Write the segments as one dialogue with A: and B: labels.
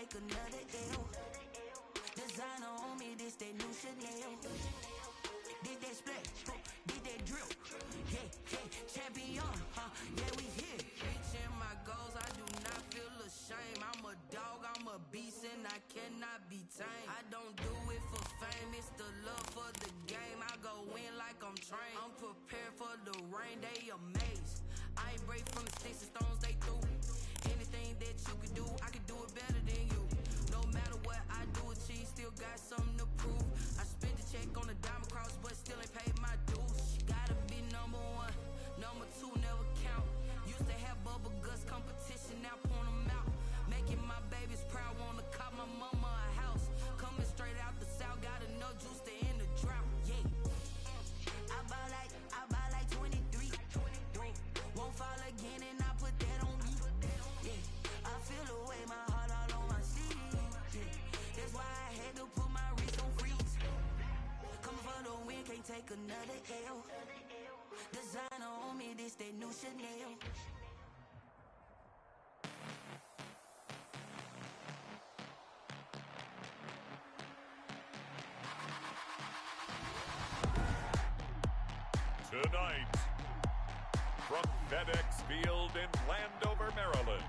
A: take another L. Designer on me, this that new Chanel. Did that split, did that drill. Yeah, champion, yeah, we here. Reaching my goals, I do not feel ashamed. I'm a dog, I'm a beast, and I cannot be tamed. I don't do it for fame, it's the love for the game. I go in like I'm trained. I'm prepared for the rain, they amazed. I ain't break from the sticks and stones, they through. Anything that you can do, I can do it better than you. No matter what I do, achieve, still got something to prove. I spent the check on the diamond cross, but still ain't paid my dues. Gotta be number one, number two never count. Used to have bubble guts competition, now point them out. Making my babies proud, wanna cop my mama a house. Coming straight out the south, got enough juice to end the drought. Yeah, I buy like 23. Won't fall again, and I put that on me. Yeah, I feel the way, my heart all on my sleeve. Yeah, that's why I had to put my wrist on freeze. Come for the win, can't take another L. Designer on me, this that new Chanel.
B: Tonight, from FedEx Field in Landover, Maryland,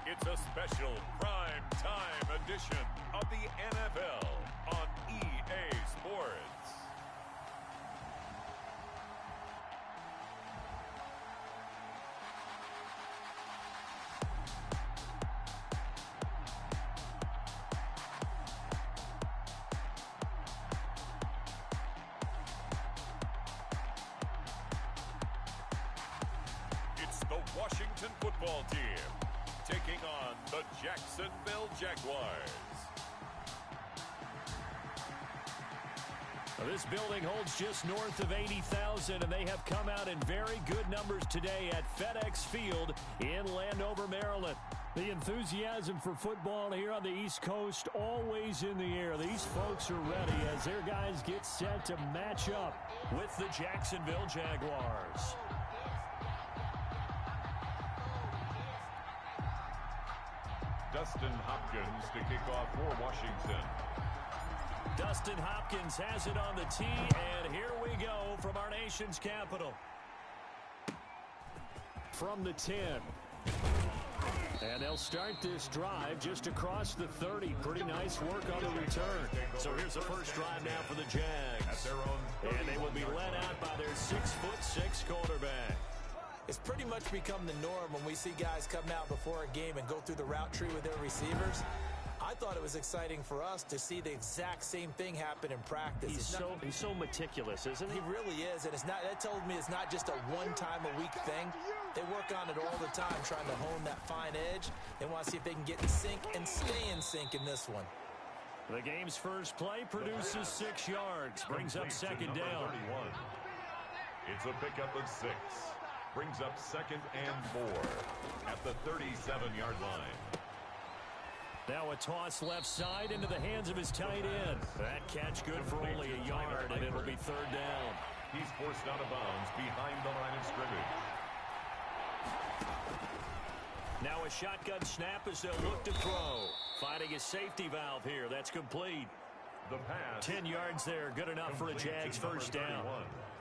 B: it's a special prime time edition of the NFL on EA Sports. The Washington football team taking on the Jacksonville Jaguars.
C: Well, this building holds just north of 80,000, and they have come out in very good numbers today at FedEx Field in Landover, Maryland. The enthusiasm for football here on the East Coast always in the air. These folks are ready as their guys get set to match up with the Jacksonville Jaguars.
B: Dustin Hopkins to kick off for Washington.
C: Dustin Hopkins has it on the tee, and here we go from our nation's capital. From the 10. And they'll start this drive just across the 30. Pretty nice work on the return. So here's the first drive now for the Jags. And they will be led out by their 6'6" quarterback.
D: It's pretty much become the norm when we see guys come out before a game and go through the route tree with their receivers. I thought it was exciting for us to see the exact same thing happen in practice.
C: He's so meticulous, isn't he?
D: He really is, and that told me it's not just a one-time-a-week thing. They work on it all the time, trying to hone that fine edge. They want to see if they can get in sync and stay in sync in this one.
C: The game's first play produces 6 yards, brings up second down.
B: 31. It's a pickup of 6. Brings up second and 4 at the 37-yard line.
C: Now a toss left side into the hands of his tight end. That catch good for only a yard, and it'll be third down.
B: He's forced out of bounds behind the line of scrimmage.
C: Now a shotgun snap as they'll look to throw. Finding a safety valve here. That's complete.
B: The pass.
C: 10 yards there. Good enough for a Jags first down.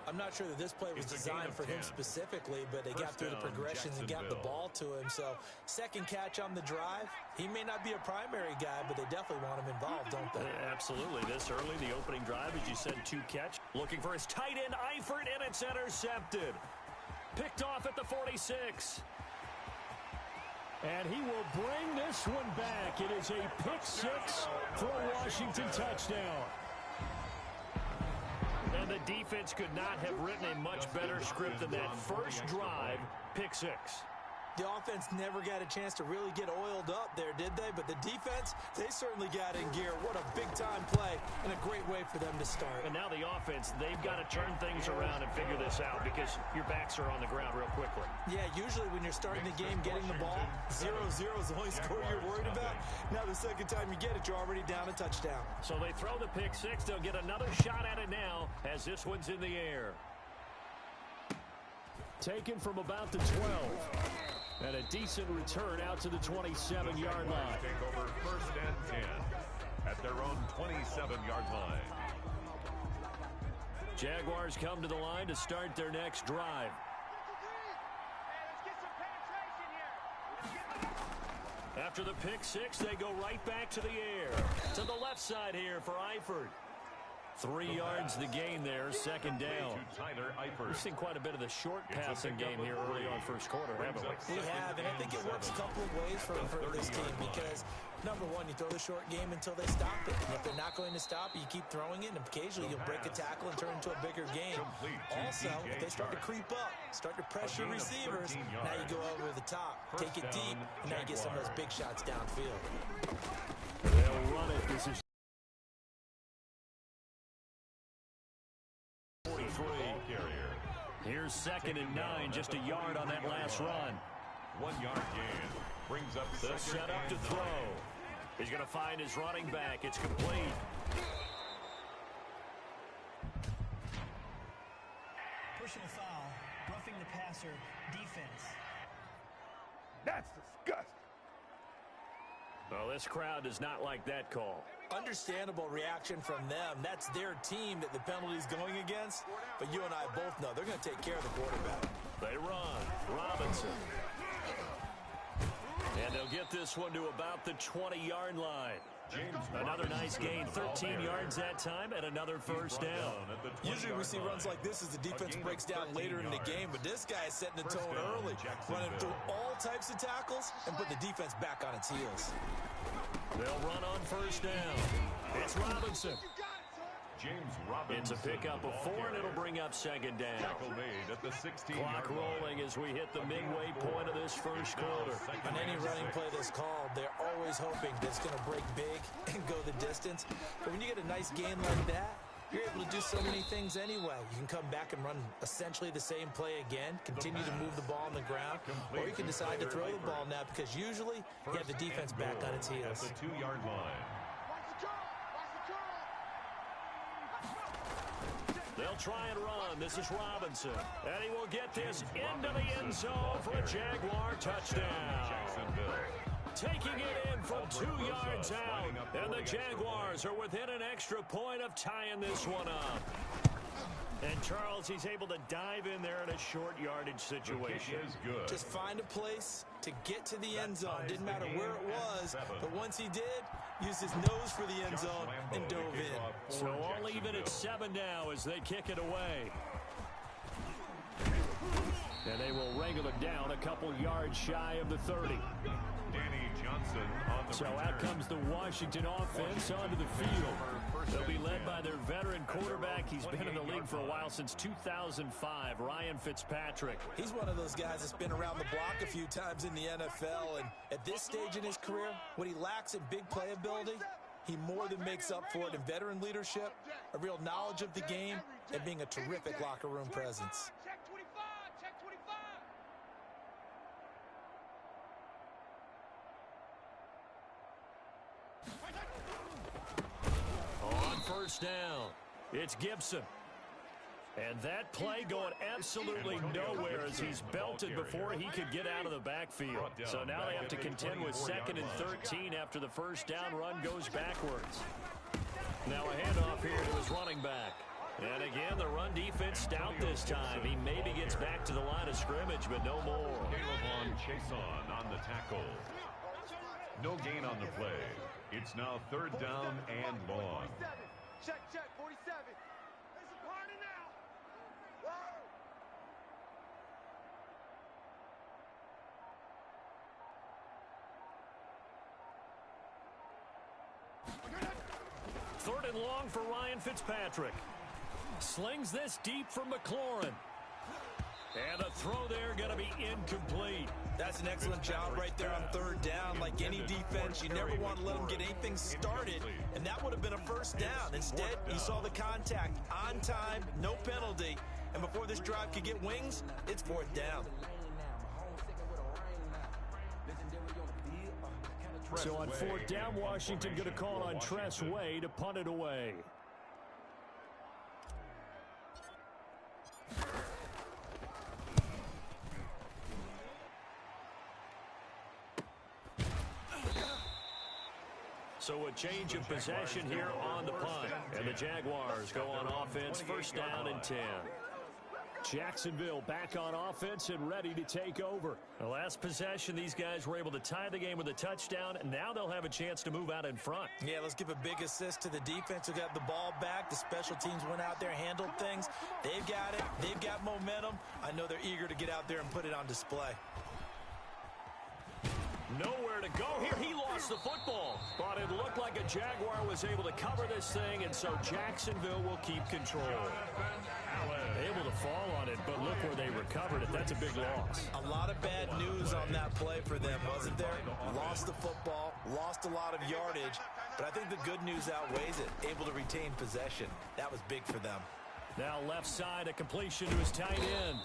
D: I'm not sure that this play was designed for him specifically, but they got through the progressions and got the ball to him. So second catch on the drive. He may not be a primary guy, but they definitely want him involved, don't they?
C: Absolutely. This early, the opening drive, as you said, 2 catch. Looking for his tight end, Eifert, and it's intercepted. Picked off at the 46. And he will bring this one back. It is a pick 6 for a Washington touchdown. And the defense could not have written a much better script than that first drive, pick 6.
D: The offense never got a chance to really get oiled up there, did they? But the defense, they certainly got in gear. What a big-time play and a great way for them to start.
C: And now the offense, they've got to turn things around and figure this out because your backs are on the ground real quickly.
D: Yeah, usually when you're starting the game getting the ball, 0-0 is the only score you're worried about. Now the second time you get it, you're already down a touchdown.
C: So they throw the pick 6. They'll get another shot at it now as this one's in the air. Taken from about the 12. And a decent return out to the 27-yard line.
B: Take over 1st and 10 at their own 27-yard line.
C: Jaguars come to the line to start their next drive. After the pick six, they go right back to the air. To the left side here for Eifert. 3 yards the gain there, 2nd down. We've seen quite a bit of the short passing game here early on first quarter, haven't we?
D: We have, and I think it works a couple of ways for this team because, number one, you throw the short game until they stop it. And if they're not going to stop it, you keep throwing it, and occasionally you'll break a tackle and turn it into a bigger game. Also, if they start to creep up, start to pressure receivers, now you go over the top, take it deep, and now you get some of those big shots downfield.
C: They'll run it. This is 43. Here's 2nd and 9, just a yard on that last run.
B: 1 yard gain brings up
C: the setup to throw. He's going to find his running back. It's complete.
E: Personal foul, roughing the passer, defense.
B: That's disgusting.
C: Well, this crowd does not like that call.
D: Understandable reaction from them. That's their team that the penalty's going against. But you and I both know they're going to take care of the quarterback.
C: They run. Robinson. And they'll get this one to about the 20-yard line. Another nice gain, 13 yards that time, and another 1st down.
D: Usually we see runs like this as the defense breaks down later in the game, but this guy is setting the tone early, running through all types of tackles and put the defense back on its heels.
C: They'll run on 1st down. It's Robinson. It's a pickup of 4, and it'll bring up 2nd down. Clock rolling as we hit the midway point of this first quarter.
D: On any running play that's called, they're always hoping that it's going to break big and go the distance. But when you get a nice gain like that, you're able to do so many things anyway. You can come back and run essentially the same play again, continue to move the ball on the ground, or you can decide to throw the ball now because usually you have the defense back on its heels.
B: At the 2-yard line.
C: They'll try and run. This is Robinson. And he will get this into the end zone for a Jaguar touchdown. Taking it in from 2 yards out. And the Jaguars are within an extra point of tying this one up. And Charles, he's able to dive in there in a short yardage situation.
D: Just find a place to get to the end zone. Didn't matter where it was, but once he did, used his nose for the end zone and dove in.
C: So all even at 7 now as they kick it away. And they will wrangle it down a couple yards shy of the 30. So out comes the Washington offense onto the field. They'll be led by their veteran quarterback. He's been in the league for a while, since 2005, Ryan Fitzpatrick.
D: He's one of those guys that's been around the block a few times in the NFL, and at this stage in his career, what he lacks in big playability, he more than makes up for it in veteran leadership, a real knowledge of the game, and being a terrific locker room presence.
C: On 1st down, it's Gibson. And that play going absolutely nowhere as he's belted before he could get out of the backfield. So now they have to contend with 2nd and 13 after the 1st down run goes backwards. Now a handoff here to his running back. And again, the run defense stout this time. He maybe gets back to the line of scrimmage, but no more.
B: Chason on the tackle. No gain on the play. It's now 3rd down and long.
F: Check, 47. It's a party now.
C: Whoa! 3rd and long for Ryan Fitzpatrick. Slings this deep from McLaurin. And a throw there going to be incomplete.
D: That's an excellent job right there on 3rd down. Like any defense, you never want to let them get anything started, and that would have been a 1st down. Instead, you saw the contact on time, no penalty, and before this drive could get wings, it's 4th down.
C: So on 4th down, Washington going to call on Tress Way to punt it away. So a change of possession here on the punt. And the Jaguars go on offense, first down and 10. Jacksonville back on offense and ready to take over. The last possession, these guys were able to tie the game with a touchdown, and now they'll have a chance to move out in front.
D: Yeah, let's give a big assist to the defense who got the ball back. The special teams went out there, handled things. They've got it. They've got momentum. I know they're eager to get out there and put it on display.
C: Nowhere to go here. He lost the football. But it looked like a Jaguar was able to cover this thing, and so Jacksonville will keep control. Able to fall on it, but look where they recovered it. That's a big loss.
D: A lot of bad news on that play for them, wasn't there? Lost the football, lost a lot of yardage, but I think the good news outweighs it. Able to retain possession. That was big for them.
C: Now left side, a completion to his tight end.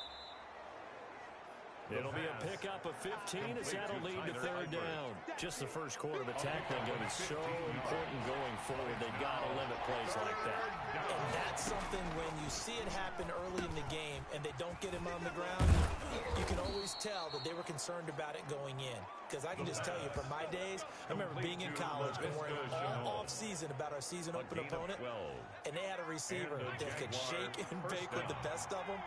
C: It'll be a pickup of 15 as that'll lead to third down. Just the first quarter of attack going to be so important going forward. They've got to limit plays like that.
D: And that's something when you see it happen early in the game and they don't get him on the ground, you can always tell that they were concerned about it going in. Because I can just tell you from my days, I remember being in college and worrying all off-season about our season open opponent, and they had a receiver that could shake and bake with the best of them.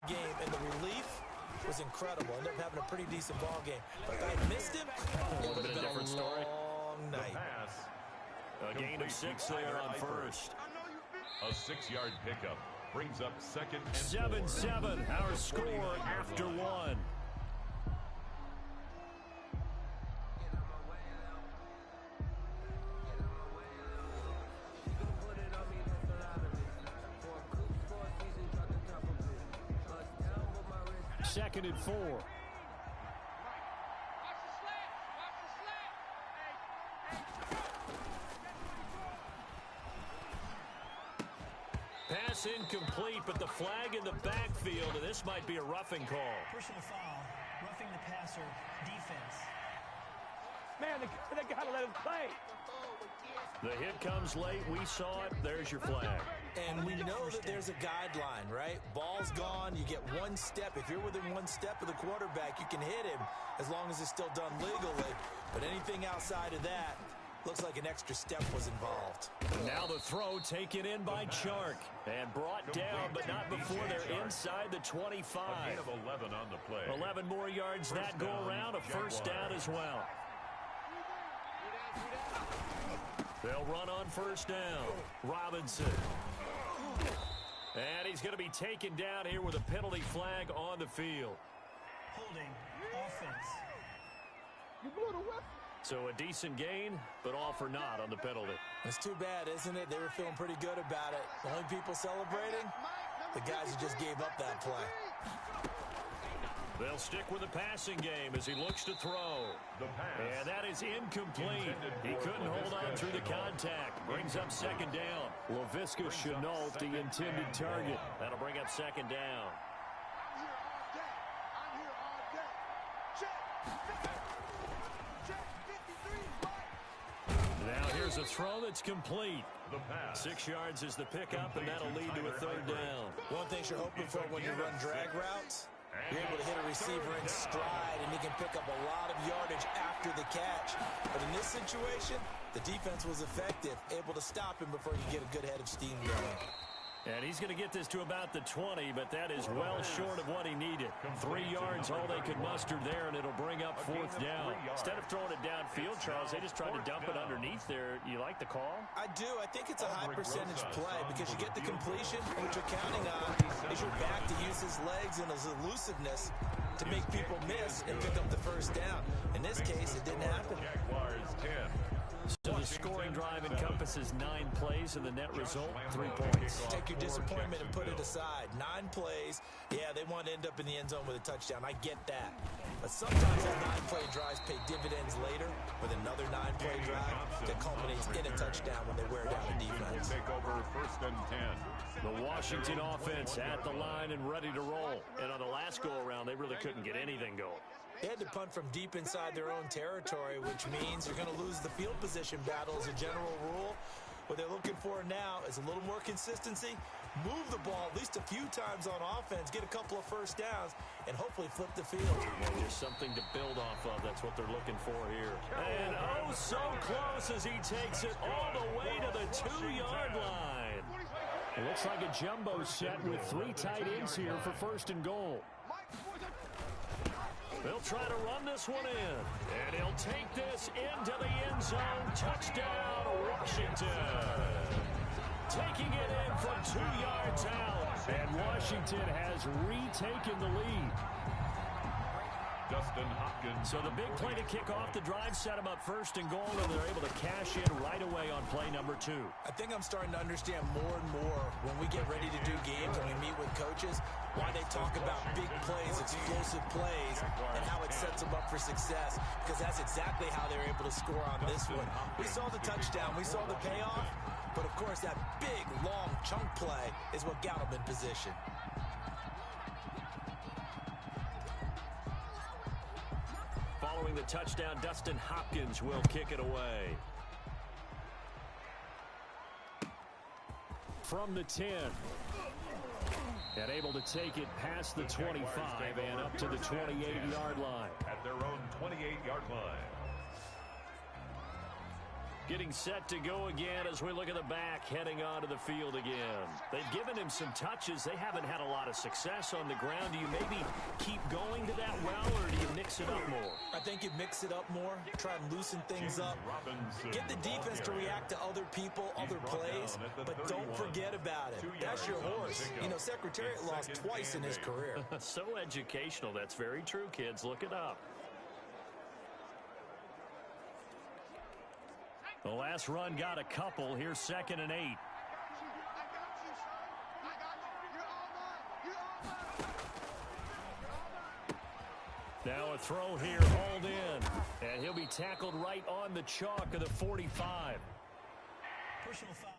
D: Game, and the relief was incredible. Ended up having a pretty decent ball game. But if I had missed him, it would have been a long night.
C: A gain of 6 there on first.
B: A 6-yard pickup brings up second and
C: 7-7, our score after 1. Second and 4. Pass incomplete, but the flag in the backfield, and this might be a roughing call.
E: Personal foul, roughing the passer, defense.
F: Man, they got to let him play.
C: The hit comes late. We saw it. There's your flag.
D: And we know that there's a guideline, right? Ball's gone. You get one step. If you're within one step of the quarterback, you can hit him as long as it's still done legally. But anything outside of that, looks like an extra step was involved.
C: Now the throw taken in by Chark and brought down, but not before they're inside the 25.
B: 11 on the play.
C: 11 more yards that go around, a first down as well. They'll run on first down. Robinson. And he's going to be taken down here with a penalty flag on the field.
E: Holding, offense.
F: You blew the whistle.
C: So a decent gain, but all for naught on the penalty.
D: It's too bad, isn't it? They were feeling pretty good about it. The only people celebrating, the guys who just gave up that play.
C: They'll stick with the passing game as he looks to throw. And that is incomplete. He couldn't hold on through the contact. Brings up second down. Laviska Chenault, the intended target. That'll bring up second down.
F: I'm here all day. Check. Check. 53.
C: Now here's a throw that's complete. 6 yards is the pickup, and that'll lead to a third down.
D: One thing you're hoping for when you run drag routes, you're able to hit a receiver in stride, and he can pick up a lot of yardage after the catch. But in this situation, the defense was effective, able to stop him before you get a good head of steam going.
C: And he's going to get this to about the 20, but that is well short of what he needed. 3 yards, all they could muster there, and it'll bring up fourth down. Instead of throwing it downfield, Charles, they just tried to dump it underneath there. You like the call?
D: I do. I think it's a high percentage play because you get the completion. What you're counting on is your back to use his legs and his elusiveness to make people miss and pick up the first down. In this case, it didn't happen.
B: Jaguars 10.
C: So the scoring drive encompasses 9 plays, and the net result, 3 points.
D: Take your disappointment and put it aside. 9 plays. Yeah, they want to end up in the end zone with a touchdown. I get that. But sometimes those 9-play drives pay dividends later with another 9-play drive that culminates in a touchdown when they wear down the defense.
B: Take over first and 10.
C: The Washington offense at the line and ready to roll. And on the last go-around, they really couldn't get anything going.
D: They had to punt from deep inside their own territory, which means you're going to lose the field position battle as a general rule. What they're looking for now is a little more consistency, move the ball at least a few times on offense, get a couple of first downs, and hopefully flip the field.
C: Well, there's something to build off of. That's what they're looking for here. And oh, so close as he takes it all the way to the 2-yard line. It looks like a jumbo set with 3 tight ends here for first and goal. They'll try to run this one in. And he'll take this into the end zone. Touchdown, Washington. Taking it in from 2 yards out. And Washington has retaken the lead.
B: Dustin Hopkins.
C: So the big play to kick off the drive set them up first and goal, and they're able to cash in right away on play number 2.
D: I think I'm starting to understand more and more when we get ready to do games and we meet with coaches why they talk about big plays, explosive plays, and how it sets them up for success, because that's exactly how they're able to score on this one. We saw the touchdown. We saw the payoff. But, of course, that big, long chunk play is what got them in position.
C: Following the touchdown, Dustin Hopkins will kick it away. From the 10. And able to take it past the 25 and up to the 28-yard line.
B: At their own 28-yard line.
C: Getting set to go again as we look at the back, heading onto the field again. They've given him some touches. They haven't had a lot of success on the ground. Do you maybe keep going to that well, or do you mix it up more?
D: I think you mix it up more, try and loosen things up. Get the defense to react to other people, other plays, but don't forget about it. That's your horse. You know, Secretariat lost twice in his career.
C: So educational. That's very true, kids. Look it up. The last run got a couple. Here's 2nd and 8. Now a throw here, hauled in. And he'll be tackled right on the chalk of the 45.
E: Personal foul.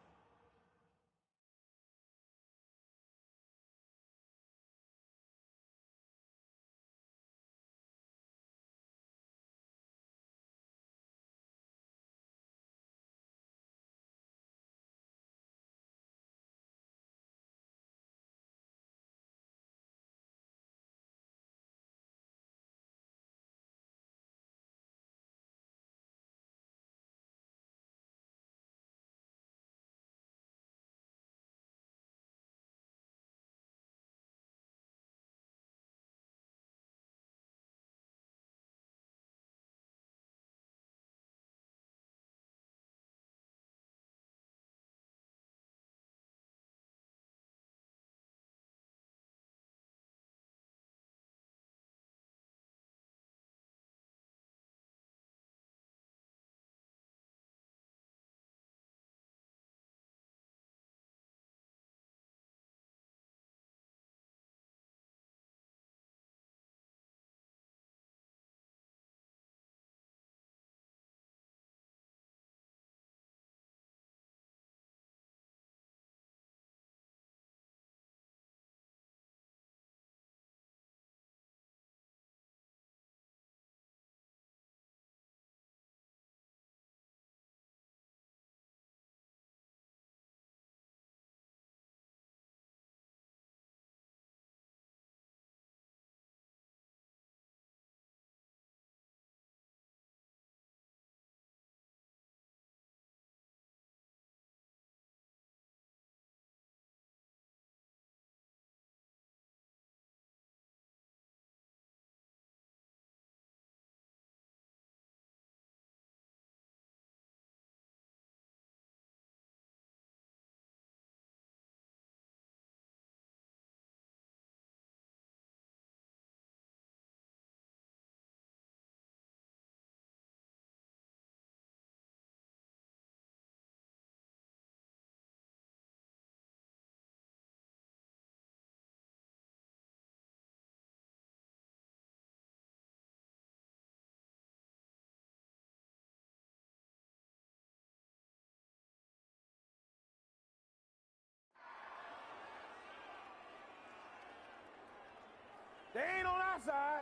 F: They ain't on our side.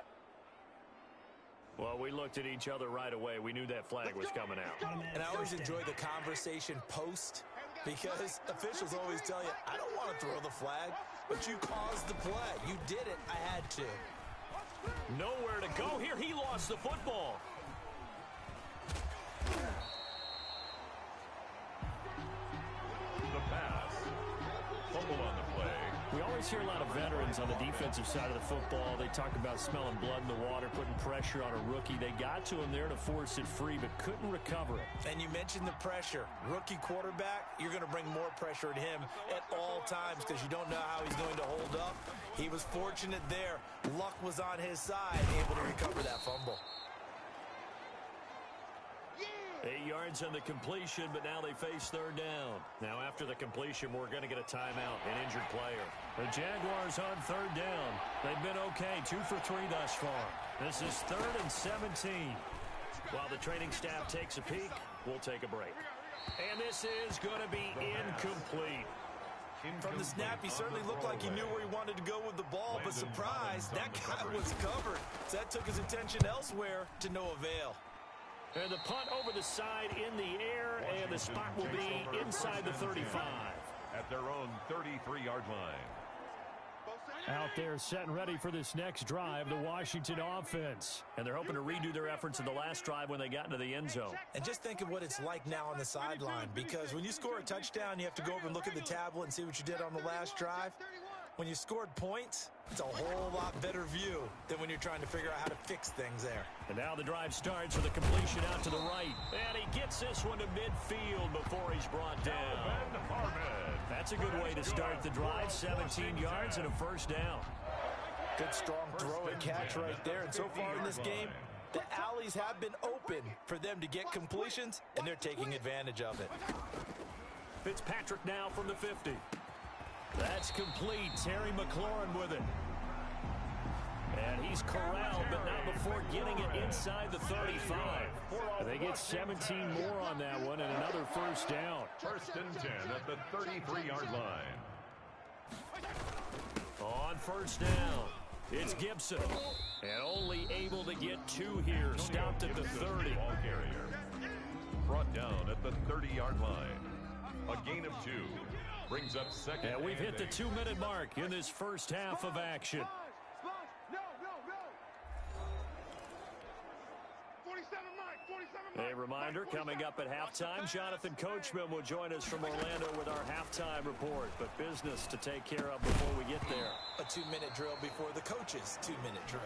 C: Well, we looked at each other right away. We knew that flag was coming out.
D: And I always enjoy the conversation post Because officials always tell you, I don't want to throw the flag, but you caused the play. You did it. I had to.
C: Nowhere to go here. He lost the football.
B: The pass. Fumble on the play.
C: We always hear a lot of veterans on the defensive side of the football. They talk about smelling blood in the water, putting pressure on a rookie. They got to him there to force it free, but couldn't recover it.
D: And you mentioned the pressure. Rookie quarterback, you're going to bring more pressure at him at all times because you don't know how he's going to hold up. He was fortunate there. Luck was on his side, able to recover that fumble.
C: 8 yards on the completion, but now they face third down. Now after the completion, we're going to get a timeout, an injured player. The Jaguars on third down. They've been okay, 2 for 3 thus far. This is 3rd and 17. While the training staff takes a peek, we'll take a break. And this is going to be incomplete.
D: From the snap, he certainly looked like he knew where he wanted to go with the ball, but surprise, that guy was covered. So that took his attention elsewhere to no avail.
C: And the punt over the side in the air, and the spot will be inside the 35.
B: At their own 33-yard line.
C: Out there set and ready for this next drive, the Washington offense. And they're hoping to redo their efforts in the last drive when they got into the end zone.
D: And just think of what it's like now on the sideline, because when you score a touchdown, you have to go over and look at the tablet and see what you did on the last drive. When you scored points, it's a whole lot better view than when you're trying to figure out how to fix things there.
C: And now the drive starts with a completion out to the right. And he gets this one to midfield before he's brought down. That's a good way to start the drive. 17 yards and a first down.
D: Good strong throw and catch right there. And so far in this game, the alleys have been open for them to get completions, and they're taking advantage of it.
C: Fitzpatrick now from the 50. That's complete. Terry McLaurin with it. And he's corralled, but not before getting it inside the 35. They get 17 more on that one and another first down.
B: 1st and 10 at the 33-yard line.
C: On first down, it's Gibson. And only able to get 2 here. Stopped at the 30.
B: Ball carrier. Brought down at the 30-yard line. A gain of 2. Brings up second.
C: And we've hit the 2-minute mark in this first half of action. A reminder, coming up at halftime, Jonathan Coachman will join us from Orlando with our halftime report. But business to take care of before we get there.
D: A 2-minute drill before the coach's 2-minute drill.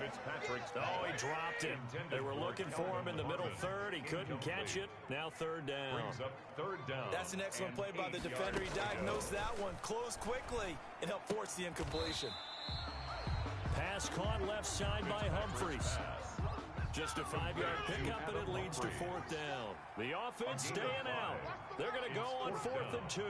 C: Oh, he dropped it. They were looking for him in the middle third. He couldn't catch it. Now third down.
B: Brings up third down.
D: That's an excellent play by the defender. He diagnosed that one, closed quickly, and helped force the incompletion.
C: Pass caught left side by Humphries. Just a 5-yard pickup, and it leads to 4th down. The offense staying out. They're going to go on 4th and 2.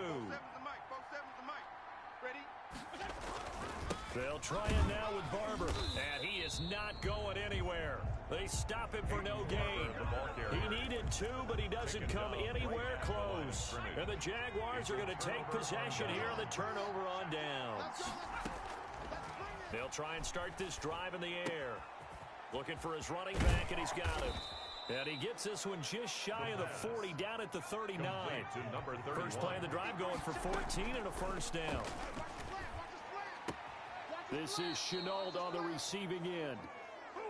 C: They'll try it now with Barber. And he is not going anywhere. They stop him for no gain. He needed 2, but he doesn't come anywhere close. And the Jaguars are going to take possession here on the turnover on downs. They'll try and start this drive in the air. Looking for his running back, and he's got him. And he gets this one just shy of the 40, down at the 39. First play of the drive going for 14 and a first down. This is Chenault on the receiving end.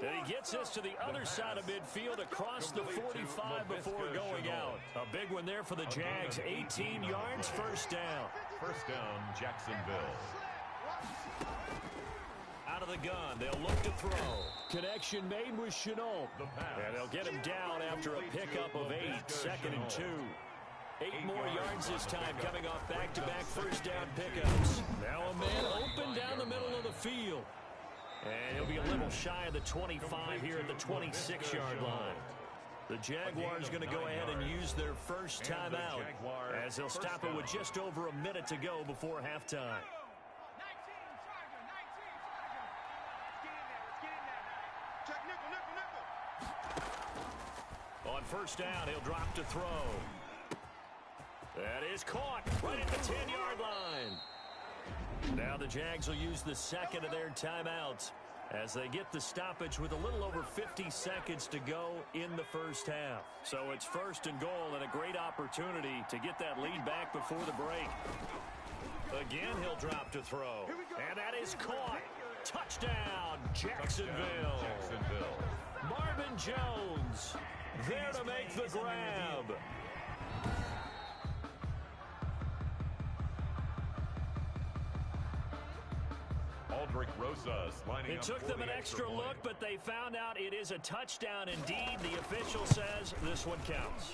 C: And he gets this to the other side of midfield across the 45 before going out. A big one there for the Jags. 18 yards, first down.
B: First down, Jacksonville.
C: Out of the gun, they'll look to throw. Connection made with Chenault. And they'll get him down after a pickup of 8, 2nd and 2. 8 more yards this time, coming off back-to-back first down pickups. Now a man open down the middle of the field. And he'll be a little shy of the 25 here at the 26-yard line. The Jaguars going to go ahead and use their first timeout as they'll stop it with just over a minute to go before halftime. On first down, he'll drop to throw. That is caught right at the 10-yard line. Now the Jags will use the second of their timeouts. as they get the stoppage with a little over 50 seconds to go in the first half. So it's 1st and goal and a great opportunity to get that lead back before the break. Again, he'll drop to throw. And that is caught. Touchdown, Jacksonville. Marvin Jones there to make the grab. It took them an extra look, but they found out it is a touchdown indeed. The official says this one counts.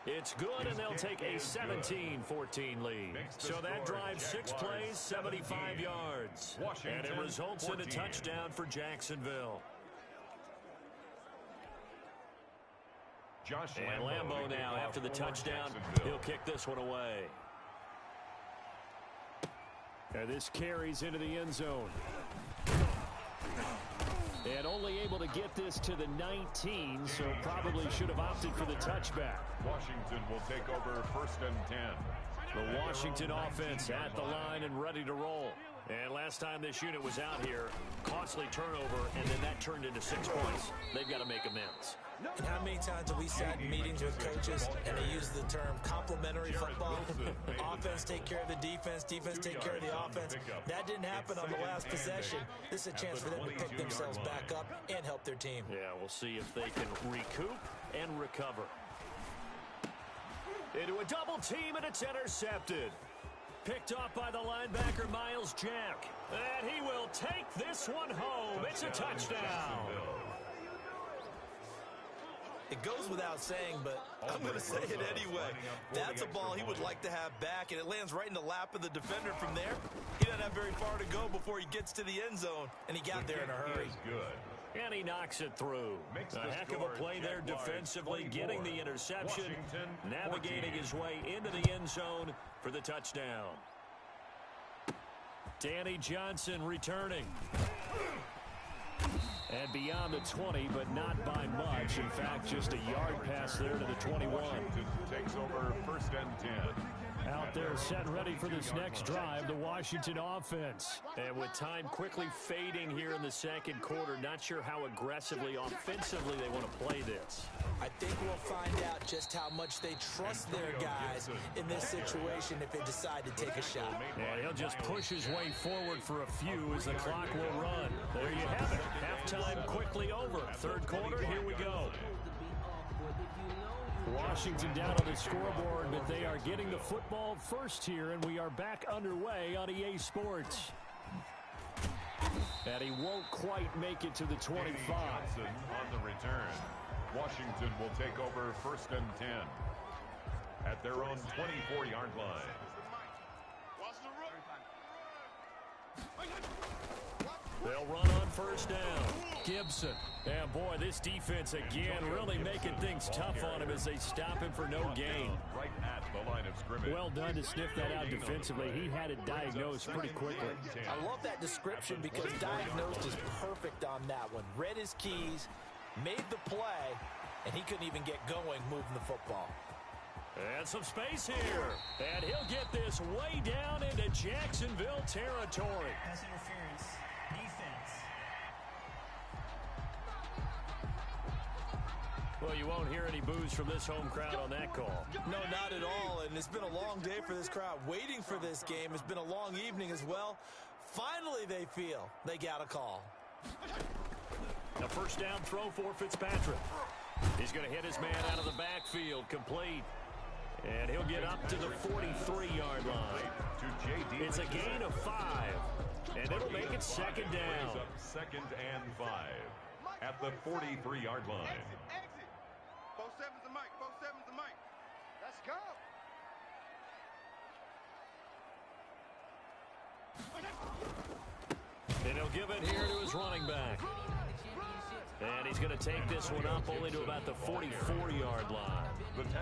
C: It's good, and they'll take a 17-14 lead. So that drives 6 plays, 75 yards. And it results in a touchdown for Jacksonville. And Lambeau now, after the touchdown, he'll kick this one away. And this carries into the end zone. And only able to get this to the 19, so probably should have opted for the touchback.
B: Washington will take over 1st and 10.
C: The Washington offense at the line and ready to roll. And last time this unit was out here, costly turnover, and then that turned into 6 points. They've got to make amends.
D: And how many times have we sat in meetings with coaches and they use the term complementary football? Offense take care of the defense, defense take care of the offense. That didn't happen on the last possession. This is a chance for them to pick themselves back up and help their team.
C: Yeah, we'll see if they can recoup and recover. Into a double team, and it's intercepted. Picked off by the linebacker, Miles Jack. And he will take this one home. It's a touchdown.
G: It goes without saying, but I'm going to say it anyway. That's a ball he would like to have back, and it lands right in the lap of the defender from there. He doesn't have very far to go before he gets to the end zone, and he got there in a hurry.
C: And he knocks it through. A heck of a play there defensively, getting the interception, navigating his way into the end zone for the touchdown. Danny Johnson returning. And beyond the 20, but not by much. In fact, just a yard pass there to the 21.
B: Washington takes over 1st and 10.
C: Out there set and ready for this next drive, the Washington offense. And with time quickly fading here in the second quarter, not sure how aggressively, offensively they want to play this.
D: I think we'll find out just how much they trust their guys in this situation if they decide to take a shot.
C: And he'll just push his way forward for a few as the clock will run. There you have it. Halftime quickly over. Third quarter, here we go. Washington down on the scoreboard, but they are getting the football first here, and we are back underway on EA Sports. And he won't quite make it to the 25.
B: On the return. Washington will take over 1st and 10 at their own 24-yard line.
C: They'll run on 1st down. Gibson. And boy, this defense again really making things tough on him as they stop him for no gain.
B: Right at the line of scrimmage.
C: Well done to sniff that out defensively. He had it diagnosed pretty quickly.
D: I love that description because diagnosed is perfect on that one. Read his keys, made the play, and he couldn't even get going moving the football.
C: And some space here. And he'll get this way down into Jacksonville territory.
E: Pass interference. Defense.
C: Well, you won't hear any boos from this home crowd on that call.
G: No, not at all, and it's been a long day for this crowd waiting for this game. It's been a long evening as well. Finally, they feel they got a call.
C: A 1st down throw for Fitzpatrick. He's going to hit his man out of the backfield, complete. And he'll get up to the 43-yard line. It's a gain of 5. And it'll make it 2nd down.
B: 2nd and 5 at the 43-yard line.
F: Exit. 4-7's the mic. 4-7's the mic. Let's go.
C: And he'll give it here to his running back. And he's going to take this one up only to about the 44-yard line.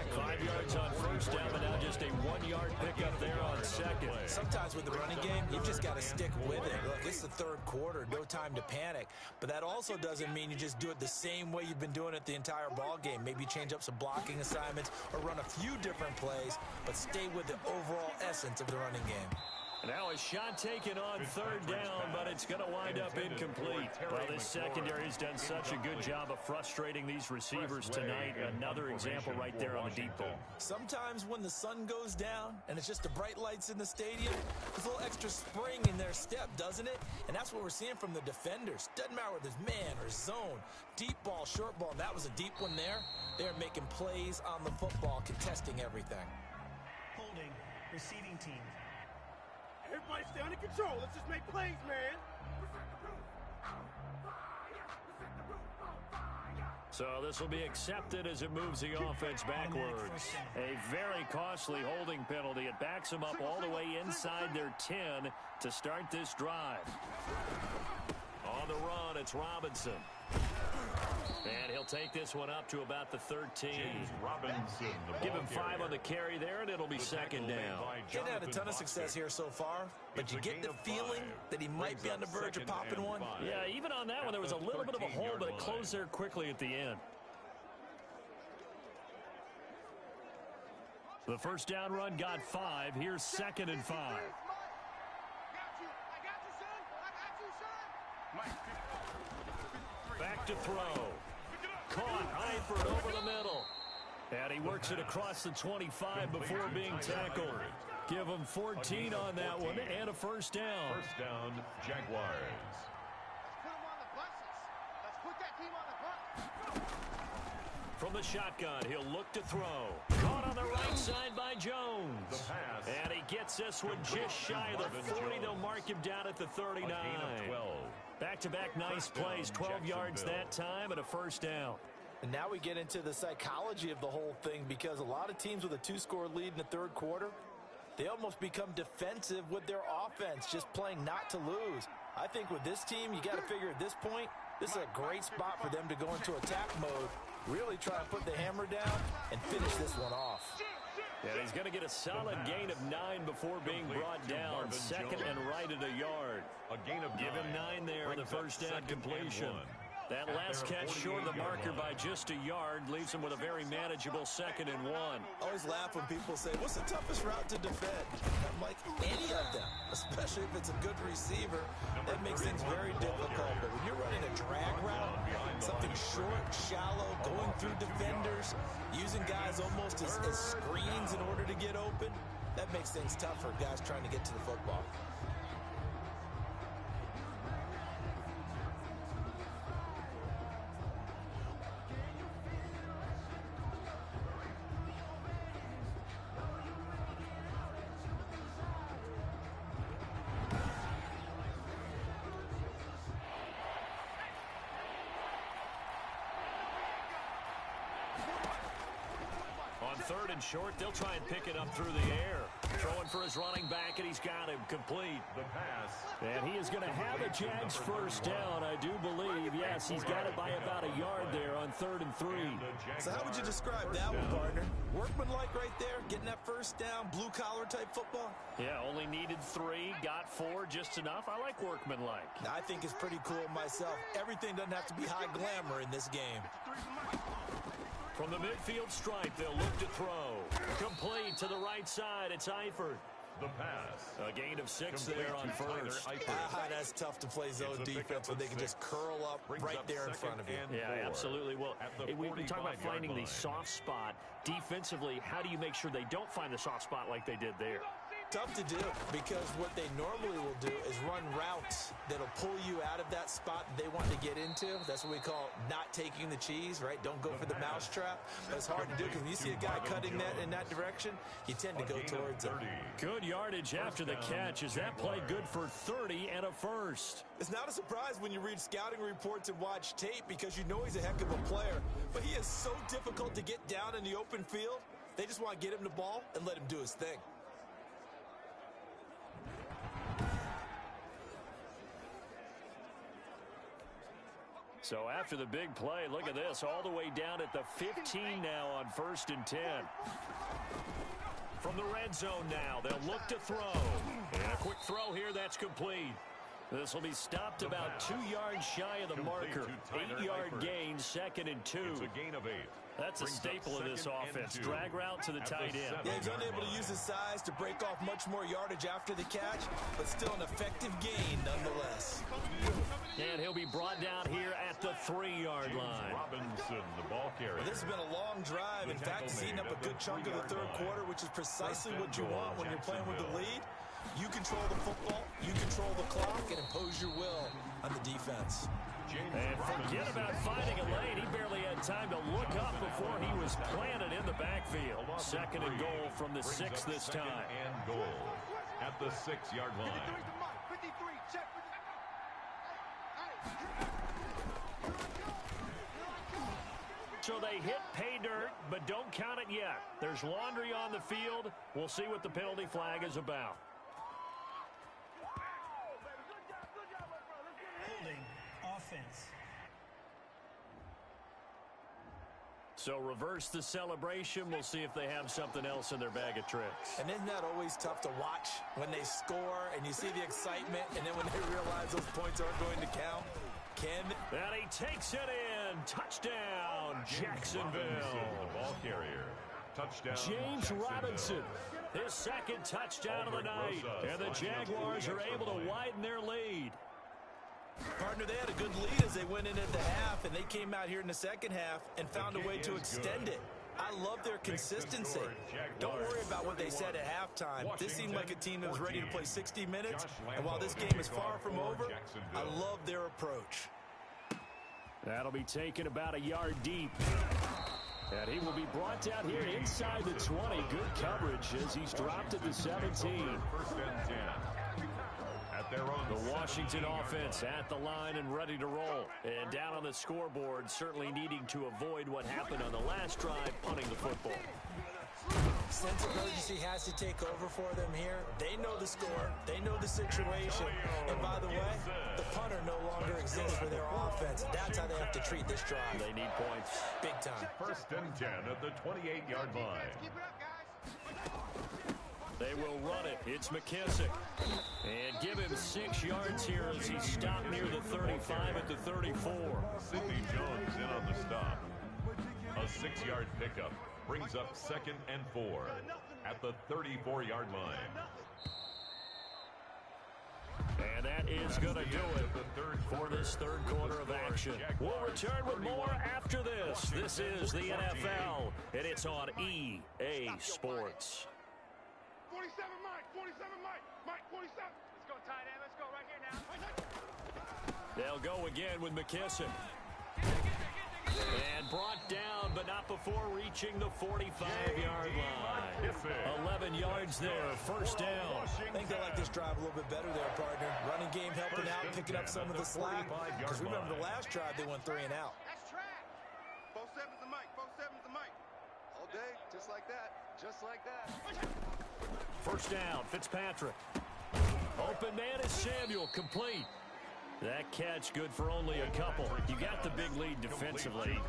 C: 5 yards on 1st down, but now just a 1-yard pickup there on 2nd.
D: Sometimes with the running game, you've just got to stick with it. Look, it's the 3rd quarter, no time to panic. But that also doesn't mean you just do it the same way you've been doing it the entire ball game. Maybe change up some blocking assignments or run a few different plays, but stay with the overall essence of the running game.
C: Now a shot taken on third down, but it's going to wind up incomplete. Well, this secondary has done such a good job of frustrating these receivers tonight. Another example right there on the deep ball.
D: Sometimes when the sun goes down and it's just the bright lights in the stadium, there's a little extra spring in their step, doesn't it? And that's what we're seeing from the defenders. Doesn't matter whether it's man or zone, deep ball, short ball. That was a deep one there. They're making plays on the football, contesting everything.
E: Holding, receiving team.
F: Everybody stay under control. Let's just make plays, man.
C: So this will be accepted as it moves the offense backwards. A very costly holding penalty. It backs them up all the way inside their 10 to start this drive. On the run, it's Robinson. And he'll take this one up to about the 13. Give him 5 on the carry there, and it'll be second down.
D: He hadn't had a ton of success here so far, but you get the feeling that he might be on the verge of popping one.
C: Yeah, even on that one, there was a little bit of a hole, but it closed there quickly at the end. The first down run got 5. Here's 2nd and 5. Back to throw. Caught, Eifert over the middle. And he works it across the 25 before being tackled. Give him 14 on that one and a first down.
B: First down, Jaguars.
C: From the shotgun, he'll look to throw. Caught on the right side by Jones. And he gets this one just shy of the 40. They'll mark him down at the 39. Back-to-back nice plays, 12 yards that time and a first down.
D: And now we get into the psychology of the whole thing, because a lot of teams with a 2-score lead in the third quarter, they almost become defensive with their offense, just playing not to lose. I think with this team, you got to figure at this point, this is a great spot for them to go into attack mode, really try to put the hammer down and finish this one off.
C: And he's going to get a solid gain of 9 before being brought down. Second and right at a yard. Give him 9 there on the first down completion. That last catch short of the marker by just a yard leaves him with a very manageable 2nd and 1.
D: I always laugh when people say, what's the toughest route to defend? I'm like, any of them, especially if it's a good receiver. That makes things very difficult. But when you're running a drag route, something short, shallow, going through defenders, using guys almost as screens in order to get open, that makes things tough for guys trying to get to the football.
C: Third and short, they'll try and pick it up through the air. Throwing for his running back, and he's got him complete.
B: The pass.
C: And he is going to have a Jags first down, I do believe. Yes, he's got it by about a yard there on 3rd and 3.
D: So how would you describe that one, partner? Workmanlike right there, getting that first down, blue-collar type football?
C: Yeah, only needed 3, got 4, just enough. I like workmanlike.
D: I think it's pretty cool myself. Everything doesn't have to be high glamour in this game.
C: From the midfield stripe, they'll look to throw. Complete to the right side, it's Eifert.
B: The pass.
C: A gain of 6 there on first.
D: That's tough to play zone defense when they can just curl up right there in front of you.
C: Yeah, absolutely. Well, we talk about finding the soft spot. Defensively, how do you make sure they don't find the soft spot like they did there?
D: Tough to do, because what they normally will do is run routes that'll pull you out of that spot that they want to get into. That's what we call not taking the cheese, right? Don't go for the mousetrap. But it's hard to do, because when you see a guy cutting that in that direction, you tend to go towards him.
C: Good yardage after the catch. Is that play good for 30 and a first?
D: It's not a surprise when you read scouting reports and watch tape, because you know he's a heck of a player. But he is so difficult to get down in the open field. They just want to get him the ball and let him do his thing.
C: So after the big play, look at this, all the way down at the 15 now on 1st and 10. From the red zone now, they'll look to throw. And a quick throw here, that's complete. This will be stopped about 2 yards shy of the marker. 8-yard gain, 2nd and 2.
B: It's a gain of 8.
C: That's a staple of this offense. Drag route to the tight end.
G: Yeah, he's unable to use his size to break off much more yardage after the catch, but still an effective gain nonetheless.
C: And he'll be brought down here at the 3-yard line.
B: Robinson, the ball carrier.
G: Well, this has been a long drive. In fact, he's eaten up a good chunk of the third quarter, which is precisely what you want when you're playing with the lead. You control the football, you control the clock, and impose your will on the defense.
C: And forget about finding a lane. He barely had time to look up before he was planted in the backfield. 2nd and goal from the 6 this time.
B: And goal at the 6-yard line.
F: 53, check.
C: So they hit pay dirt, but don't count it yet. There's laundry on the field. We'll see what the penalty flag is about.
E: Holding offense.
C: So reverse the celebration. We'll see if they have something else in their bag of tricks.
D: And isn't that always tough to watch when they score and you see the excitement, and then when they realize those points aren't going to count?
C: And he takes it in. Touchdown, Jacksonville.
B: The ball carrier. Touchdown,
C: James Robinson. His 2nd touchdown of the night. And the Jaguars are able to widen their lead.
G: Partner, they had a good lead as they went in at the half, and they came out here in the second half and found a way to extend it. I love their consistency. Don't worry about what they said at halftime. This seemed like a team that was ready to play 60 minutes, and while this game is far from over, I love their approach.
C: That'll be taken about a yard deep. And he will be brought down here inside the 20. Good coverage as he's dropped at the 17.
B: 1st and 10. At their own
C: the Washington offense at the line and ready to roll. And down on the scoreboard, certainly needing to avoid what happened on the last drive, punting the football.
D: Sense of urgency has to take over for them here. They know the score. They know the situation. And by the way, the punter no longer exists for their offense. That's how they have to treat this drive.
C: They need points.
D: Big time.
B: 1st and 10 at the 28-yard line.
F: Keep it up, guys.
C: They will run it. It's McKissick. And give him 6 yards here as he stopped near the 35 at the 34.
B: Sidney Jones in on the stop. A 6-yard pickup brings up 2nd and 4 at the 34-yard line.
C: And that is going to do it for this third quarter of action. We'll return with more after this. This is the NFL, and it's on EA Sports.
F: 47, Mike. 47, Mike. Mike, 47. Let's go, tight end. Let's go right here now.
C: They'll go again with McKissick. And brought down, but not before reaching the 45-yard line. 11 yards there, 1st down.
D: I think they like this drive a little bit better there, partner. Running game helping out, picking up some of the slack. Because remember the last drive, they went 3 and out.
F: That's track. 47's the Mike. 47's the Mike. All day, just like that. Just like that.
C: 1st down, Fitzpatrick. Open man is Samuel, complete. That catch good for only a couple. You got the big lead defensively.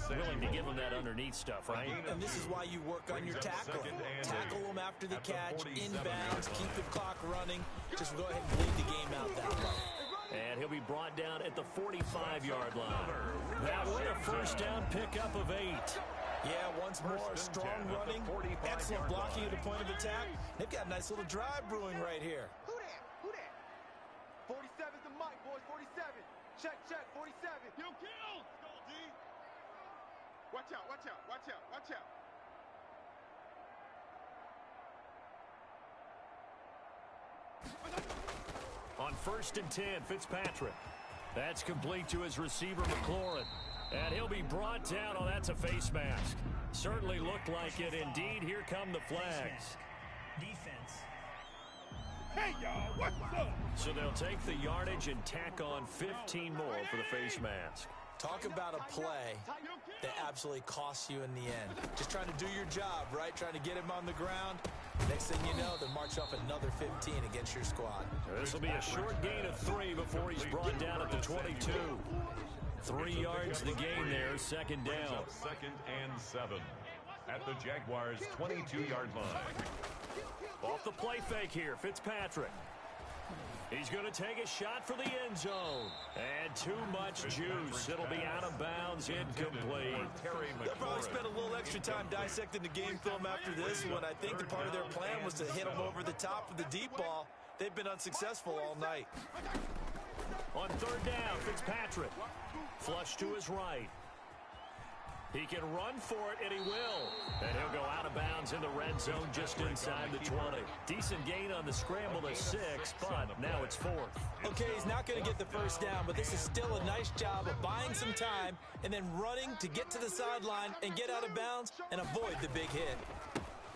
C: Willing to give him that underneath stuff, right?
D: And this is why you work on your tackle. Tackle them after the catch, inbounds, keep the clock running. Just go ahead and bleed the game out that way.
C: And he'll be brought down at the 45-yard line. That was a 1st down pickup of 8.
D: Yeah, once more, strong running, excellent blocking at the point of attack. They've got a nice little drive brewing right here.
F: Who that? Who that? 47's the Mike, boys. 47. Check, 47. You killed. Go, D. Watch out, watch out, watch out, watch out.
C: On 1st and 10, Fitzpatrick. That's complete to his receiver, McLaurin. And he'll be brought down. Oh, that's a face mask. Certainly looked like it. Indeed, here come the flags.
E: Defense.
F: Hey, y'all, what's up?
C: So they'll take the yardage and tack on 15 more for the face mask.
D: Talk about a play that absolutely costs you in the end. Just trying to do your job, right? Trying to get him on the ground. Next thing you know, they'll march off another 15 against your squad.
C: This will be a short gain of 3 before he's brought down at the 22. 3 yards the gain there, 2nd down.
B: 2nd and 7 at the Jaguars' 22-yard line.
C: Off the play fake here, Fitzpatrick. He's going to take a shot for the end zone. And too much juice. It'll be out of bounds, incomplete.
G: They'll probably spend a little extra time dissecting the game film after this one. I think the part of their plan was to hit them over the top with the deep ball. They've been unsuccessful all night.
C: On third down, Fitzpatrick. Flush to his right. He can run for it, and he will. And he'll go out of bounds in the red zone just inside the 20. Decent gain on the scramble to 6, but now it's 4th.
D: Okay, he's not going to get the first down, but this is still a nice job of buying some time and then running to get to the sideline and get out of bounds and avoid the big hit.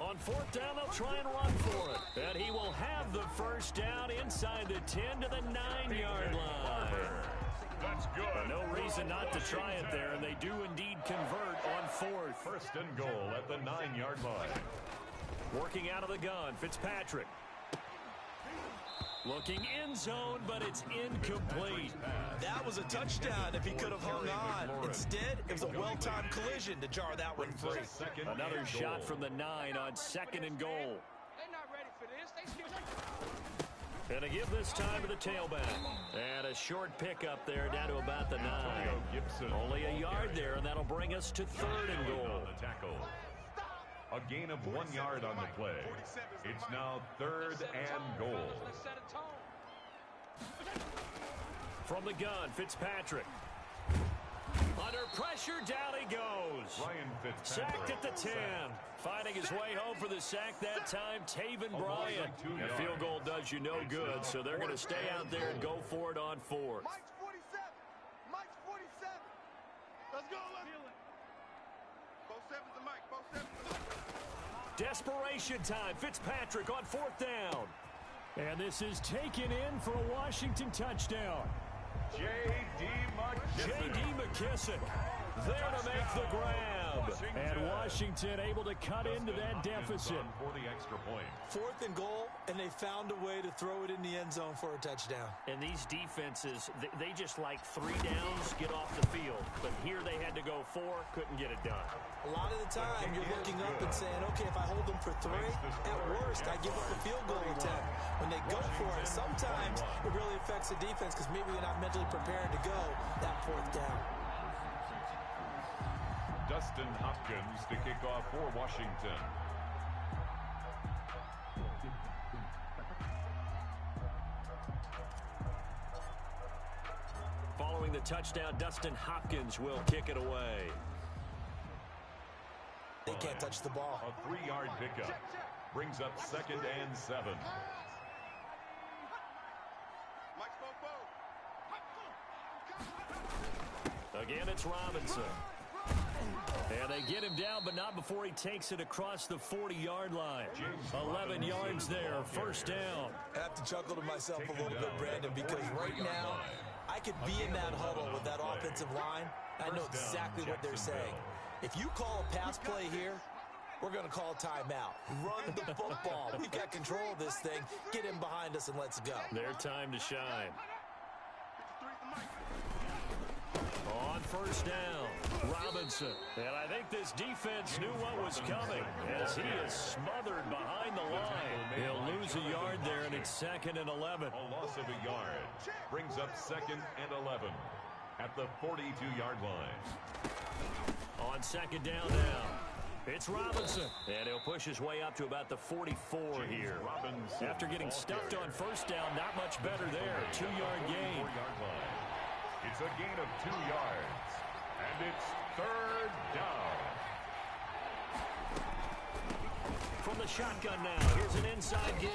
C: On 4th down, they'll try and run for it. And he will have the first down inside the 10 to the 9-yard line.
B: That's good.
C: No reason not to try it there, and they do indeed convert on 4th.
B: First and goal at the 9-yard line.
C: Working out of the gun, Fitzpatrick. Looking in zone, but it's incomplete.
G: That was a touchdown if he could have hung on. Instead, it was a well-timed collision to jar that one free.
C: Another shot from the 9 on 2nd and goal.
F: They're not ready for this.
C: And a give this time to the tailback. And a short pickup there down to about the 9. Only a yard there, and that'll bring us to 3rd and goal.
B: A gain of 1 yard on the play. It's now 3rd and goal.
C: From the gun, Fitzpatrick. Under pressure, down he goes. Sacked at the 10. Finding his way home for the sack that time, Taven Bryant. A field goal does you no good, so they're going to stay out there and go for it on 4th.
F: Mike's 47. Mike's 47. Let's go. Both sevens to Mike. Both sevens to Mike.
C: Desperation time. Fitzpatrick on 4th down. And this is taken in for a Washington touchdown. J.D. McKissick there to make the grab. And Washington able to cut into that deficit.
B: For the extra point.
D: 4th and goal, and they found a way to throw it in the end zone for a touchdown.
C: And these defenses, they just like 3 downs, get off the field. But here they had to go 4, couldn't get it done.
D: A lot of the time, you're looking up and saying, okay, if I hold them for 3, at worst, I give up a field goal attempt. When they go for it, sometimes it really affects the defense because maybe they're not mentally prepared to go that 4th down.
B: Dustin Hopkins to kick off for Washington.
C: Following the touchdown, Dustin Hopkins will kick it away.
D: They can't touch the ball.
B: A 3-yard pickup brings up 2nd and 7.
C: Again, it's Robinson. And they get him down, but not before he takes it across the 40-yard line. 11 yards there, 1st down.
G: I have to chuckle to myself a little bit, Brandon, because right now, I could be in that huddle with that offensive line. I know exactly what they're saying. If you call a pass play here, we're going to call timeout. Run the football. We've got control of this thing. Get him behind us and let's go.
C: Their time to shine. On 1st down, Robinson. And I think this defense knew what was coming as he is smothered behind the line. He'll lose a yard there, and it's 2nd and 11.
B: A loss of a yard brings up 2nd and 11 at the 42-yard line.
C: On 2nd down now, it's Robinson. And he'll push his way up to about the 44 here. After getting stuffed on 1st down, not much better there. 2-yard gain.
B: It's a gain of 2 yards, and it's 3rd down.
C: From the shotgun now, here's an inside give.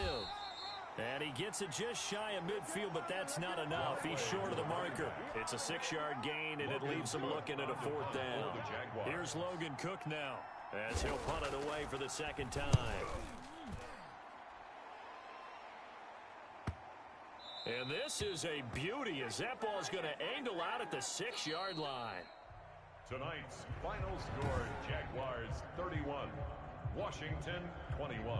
C: And he gets it just shy of midfield, but that's not enough. He's short of the marker. It's a 6-yard gain, and it leaves him looking at a 4th down. Here's Logan Cook now, as he'll punt it away for the 2nd time. And this is a beauty as that ball's going to angle out at the 6-yard line.
B: Tonight's final score, Jaguars 31, Washington 21.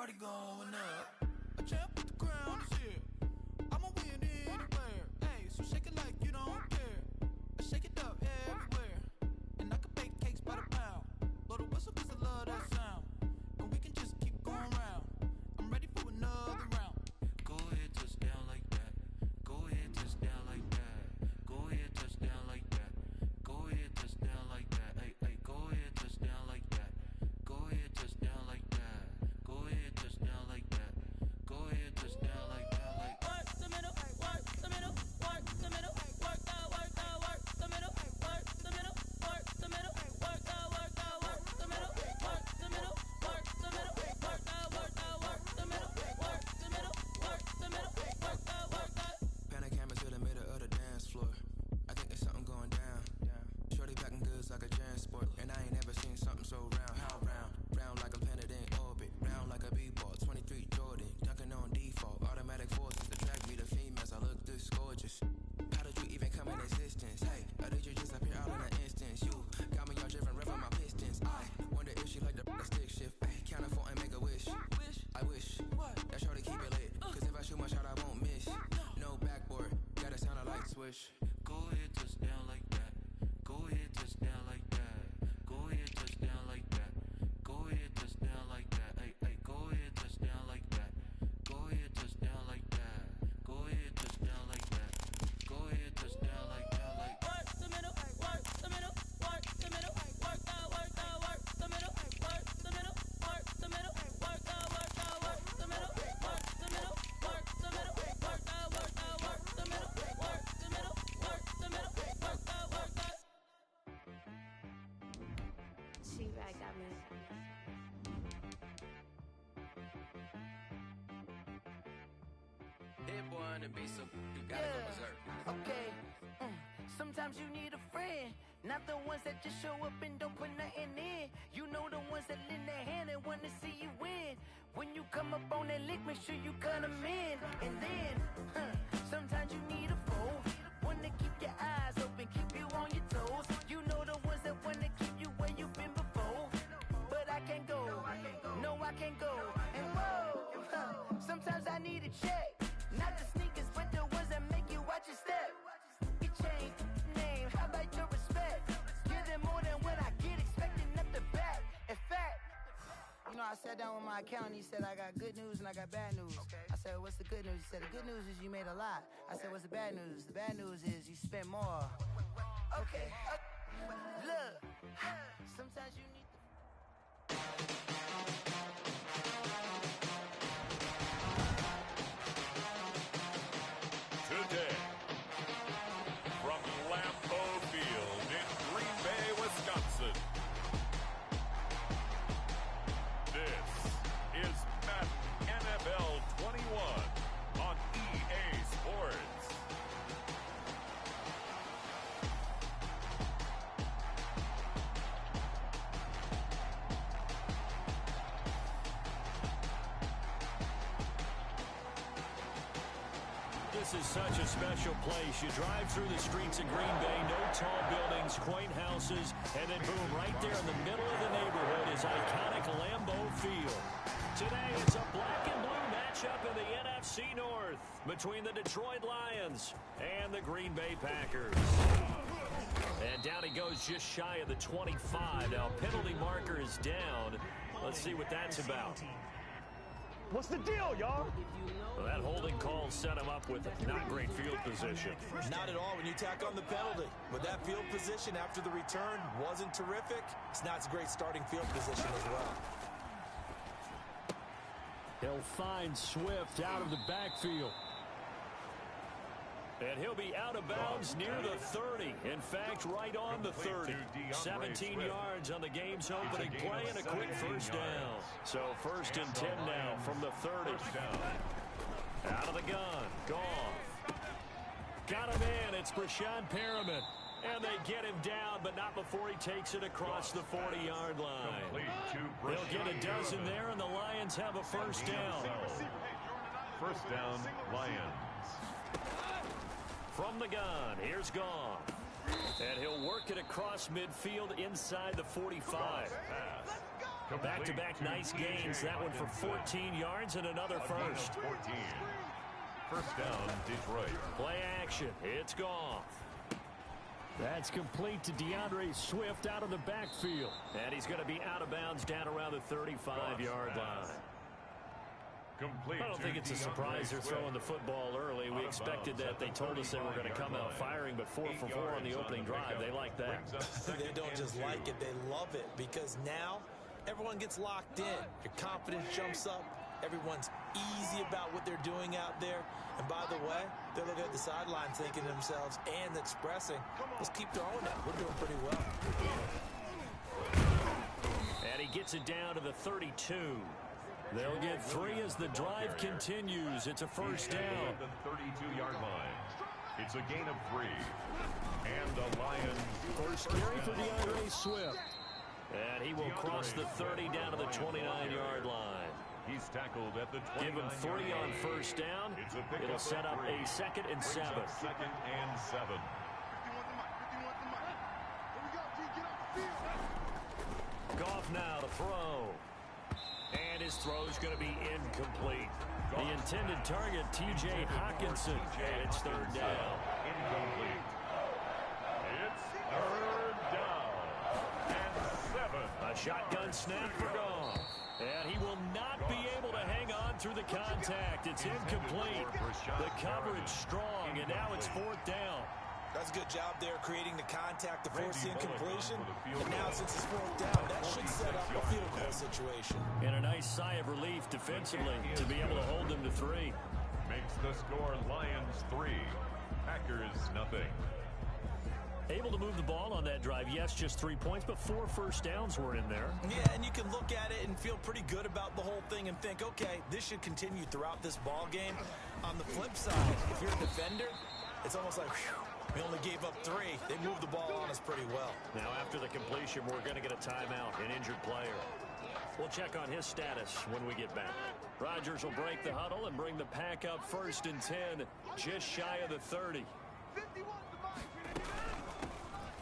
A: party going up. A champ with the crown is here. I'ma win anywhere. Hey, so shake it like you don't care. I shake it up everywhere. And I can bake cakes by the pound. Blow the whistle 'cause I love that sound. And we can just keep going round. I'm ready for another round. Go ahead, touch down like that. Go ahead, touch down like that. Go ahead, touch down like that. Go ahead, touch down like that. Hey, hey, go ahead, touch down like that. Go ahead, touch down like that. Go ahead, touch down like that. Go ahead, touch down like that. Like work the middle, work the middle, work the middle, work the middle, work the middle, work the middle, work the middle, work the middle, work the middle, work the middle, work the middle, work the middle, work the.
H: Pan a camera to the middle of the dance floor. I think there's something going down. Shorty packing goods like a transport, and I ain't never seen something so round. How round? Round like a planet in orbit, round like a b-ball. 23 Jordan, dunking on default. Automatic forces attract me to females. I look this gorgeous. How did you even come in existence? Hey, or did you just appear out in an instance? You got me all driven, revving my pistons. I wonder if she like the stick shift. Ay, count a four and make a wish. I wish that shorty keep it lit. 'Cause if I shoot my shot, I won't miss. No backboard, gotta sound a light switch.
A: Go ahead, touch down like that. Go ahead, touch down like that. Go ahead, touch down like that. Go ahead, touch down like that. Hey, hey, go ahead, touch down like that. Go ahead, touch down like that. Go ahead, touch down like that. Go ahead, touch down like that. Like work the middle, work the middle, work the middle, work the middle, work the middle, work the middle, work the middle, work the middle, work the middle, work the middle, work the middle, work the middle, work the middle, work the middle, work the.
I: She-Rag got me.
H: Hit one and be so you gotta go berserk.
J: Okay. Sometimes you need a friend, not the ones that just show up and don't put nothing in. You know the ones that lend their hand and want to see you win. When you come up on that lick, make sure you cut them in. And then, sometimes you need a foe, one to keep your eyes open, keep you on your toes. You know the ones that want to keep you where you've been before. But I can't go, no I can't go. And whoa, sometimes I need a check. Not the sneakers, but the ones that make you watch your step. You change name, how about your respect? Give them more than what I get, expecting up the back. In fact, you know, I sat down with my accountant, he said, I got good news and I got bad news. I said, what's the good news? He said, the good news is you made a lot. I said, what's the bad news? The bad news is you spent more. Okay, look, sometimes you need
B: Today, from Lambeau Field in Green Bay, Wisconsin, this is Madden NFL 21 on EA Sports.
C: This is such a special place. You drive through the streets of Green Bay, no tall buildings, quaint houses, and then boom, right there in the middle of the neighborhood is iconic Lambeau Field. Today it's a black and blue matchup in the NFC North between the Detroit Lions and the Green Bay Packers. And down he goes just shy of the 25. Now penalty marker is down. Let's see what that's about.
K: What's the deal, y'all?
C: Well, that holding call set him up with not great field position.
G: Not at all when you tack on the penalty. But that field position after the return wasn't terrific. It's not a great starting field position as well.
C: He'll find Swift out of the backfield. And he'll be out of bounds near the 30. In fact, right on the 30. 17 yards on the game's opening play and a quick first down. So 1st and 10 now from the 30. Out of the gun. Goff. Got him in. It's Brashad Perriman. And they get him down, but not before he takes it across the 40-yard line. They'll get a dozen there, and the Lions have a first down.
B: First down, Lions.
C: From the gun, here's Goff. And he'll work it across midfield inside the 45.
B: Pass.
C: Back-to-back nice gains. That one for 14 yards and another first.
B: 14. First down, Detroit.
C: Play action. It's Goff. That's complete to DeAndre Swift out of the backfield. And he's going to be out of bounds down around the 35-yard line.
B: Complete.
C: I don't think it's a surprise they're throwing the football early. We expected that. They told us they were going to come out firing, but 4 for 4 on the opening drive. They like that.
D: They don't just like it. They love it because now everyone gets locked in. Your confidence jumps up. Everyone's easy about what they're doing out there. And by the way, they're looking at the sideline thinking to themselves and expressing, let's keep throwing it. We're doing pretty well.
C: And he gets it down to the 32. They'll get 3 as the drive continues. It's a first down.
B: At the 32-yard line. It's a gain of 3. And the Lions.
C: First carry for DeAndre Swift. And he will cross the 30 down to the 29-yard line.
B: He's tackled at the 29.
C: Give him 3 on first down. It'll set up a 2nd and 7.
B: 2nd and 7.
C: Goff now to throw. And his throw is going to be incomplete. The intended target, T.J. Hawkinson. And it's 3rd down.
B: Incomplete. It's 3rd down. And 7.
C: A shotgun snap for Goff. And he will not be able to hang on through the contact. It's incomplete. The coverage strong, and now it's 4th down.
D: That's a good job there creating the contact to force the incompletion. And now since it's 4th down, that should set up a field goal situation.
C: And a nice sigh of relief defensively to be able to hold them to 3.
B: Makes the score Lions 3. Packers nothing.
C: Able to move the ball on that drive. Yes, just 3 points, but 4 first downs were in there.
D: Yeah, and you can look at it and feel pretty good about the whole thing and think, okay, this should continue throughout this ball game. On the flip side, if you're a defender, it's almost like, whew, we only gave up 3. They moved the ball on us pretty well.
C: Now, after the completion, we're going to get a timeout, an injured player. We'll check on his status when we get back. Rodgers will break the huddle and bring the pack up 1st and 10, just shy of the 30.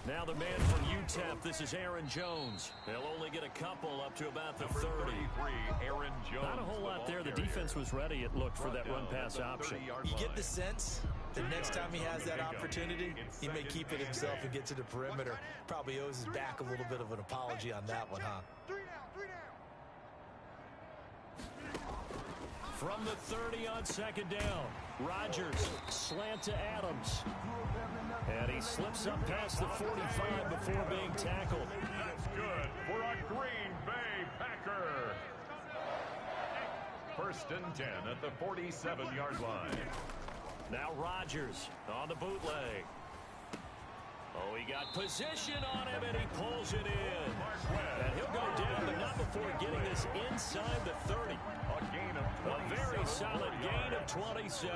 C: Now the man from UTEP, this is Aaron Jones. They'll only get a couple up to about the 30.
B: Aaron Jones.
C: Not a whole lot there. The defense was ready, it looked, for that run-pass option.
D: You get the sense the next time he has that opportunity, he may keep it himself and get to the perimeter. Probably owes his back a little bit of an apology on that one, huh?
C: From the 30 on 2nd down, Rodgers slant to Adams. And he slips up past the 45 before being tackled.
B: That's good for a Green Bay Packer. 1st and 10 at the 47-yard line.
C: Now Rodgers on the bootleg. Oh, he got position on him, and he pulls it in. And he'll go down, but not before getting this inside the 30. A very solid gain of 27.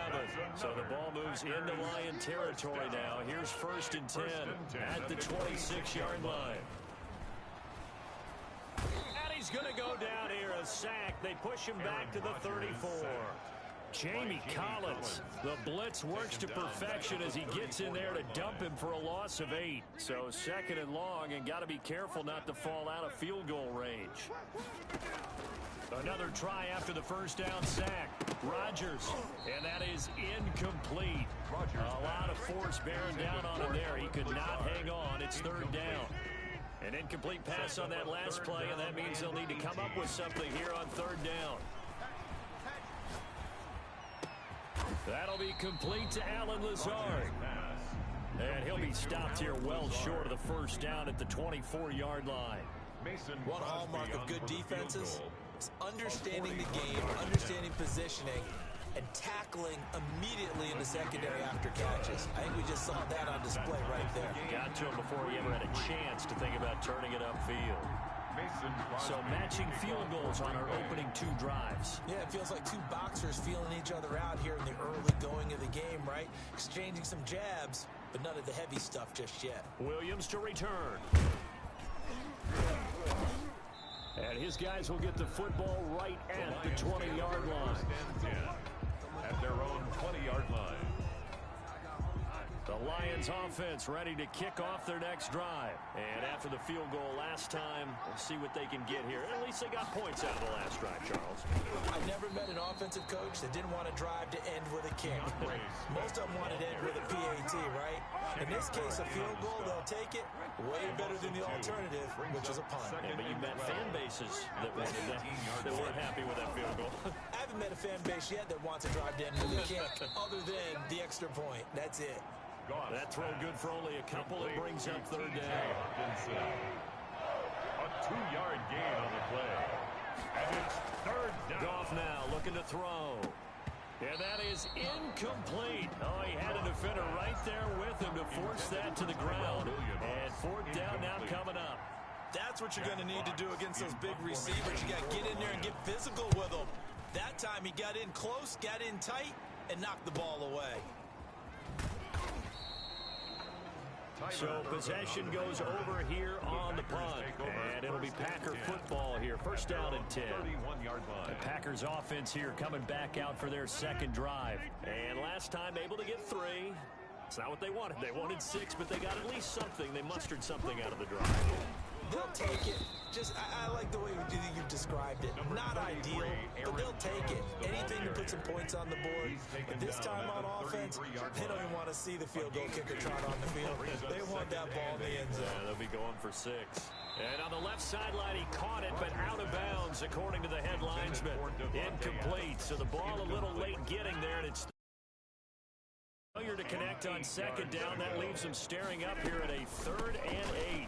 C: So the ball moves into Lion territory now. Here's 1st and 10 at the 26-yard line. And he's going to go down here, a sack. They push him back to the 34. Jamie Collins, the blitz works to perfection as he gets in there to dump him for a loss of 8. So 2nd and long, and got to be careful not to fall out of field goal range. Another try after the 1st down sack. Rodgers, and that is incomplete. A lot of force bearing down on him there. He could not hang on. It's 3rd down. An incomplete pass on that last play, and that means they'll need to come up with something here on 3rd down. That'll be complete to Allen Lazard. And he'll be stopped here well short of the 1st down at the 24-yard line.
D: One hallmark of good defenses is understanding the game, understanding positioning, and tackling immediately in the secondary after catches. I think we just saw that on display right there.
C: Got to him before he ever had a chance to think about turning it upfield. So matching field goals on our opening 2 drives.
D: Yeah, it feels like 2 boxers feeling each other out here in the early going of the game, right? Exchanging some jabs, but none of the heavy stuff just yet.
C: Williams to return. And his guys will get the football right at the 20-yard line.
B: At their own 20-yard line.
C: The Lions offense ready to kick off their next drive. And after the field goal last time, we'll see what they can get here. At least they got points out of the last drive, Charles.
D: I never met an offensive coach that didn't want to drive to end with a kick. Most of them wanted to end with a PAT, right? In this case, a field goal, they'll take it. Way better than the alternative, which is a punt.
C: Yeah, but you met fan bases that weren't happy with that field goal.
D: I haven't met a fan base yet that wants to drive to end with a kick, other than the extra point. That's it.
C: That throw good for only a couple. It brings up third down.
B: A 2-yard gain on the play. And it's third down.
C: Goff now looking to throw. And that is incomplete. Oh, he had a defender right there with him to force that to the ground. And fourth down now coming up.
G: That's what you're going to need to do against those big receivers. You got to get in there and get physical with them. That time he got in close, got in tight, and knocked the ball away.
C: So possession goes over here on the punt, and it'll be Packer football here. First down and 10. The Packers offense here coming back out for their second drive. And last time able to get 3. It's not what they wanted. They wanted 6, but they got at least something. They mustered something out of the drive.
D: They'll take it. I like the way you described it. Not ideal, but they'll take it. Anything to put some points on the board. But this time on offense, they don't even want to see the field goal kicker trot on the field. They want that ball in the end zone.
C: Yeah, they'll be going for 6. And on the left sideline, he caught it, but out of bounds, according to the head linesman. Incomplete, so the ball a little late getting there, and it's failure to connect on second down. That leaves him staring up here at a 3rd and 8.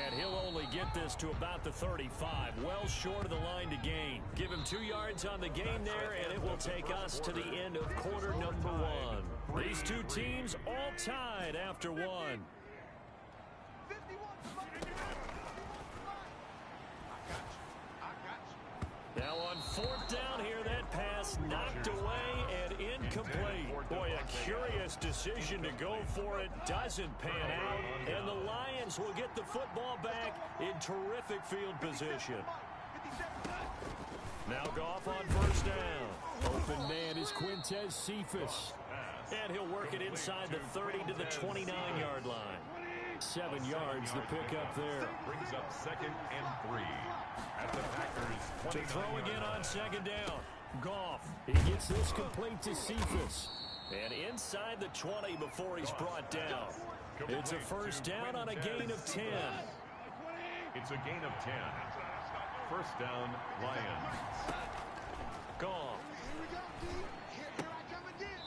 C: And he'll only get this to about the 35, well short of the line to gain. Give him 2 yards on the gain there, and it will take us to the end of quarter number 1. These two teams all tied after 1. Now on 4th down here, that pass knocked away and incomplete. Boy, a curious decision to go for it. Doesn't pan out, and the Lions will get the football back in terrific field position. Now Goff on first down. Open man is Quintez Cephas. And he'll work it inside the 30 to the 29-yard line. 7 yards the pickup there.
B: Brings up 2nd and 3. At the Packers,
C: to throw again on second down. Goff, he gets this complete to Cephas. And inside the 20 before he's brought down. It's a first down on a gain of 10.
B: It's a gain of 10. First down, Lions.
C: Goff.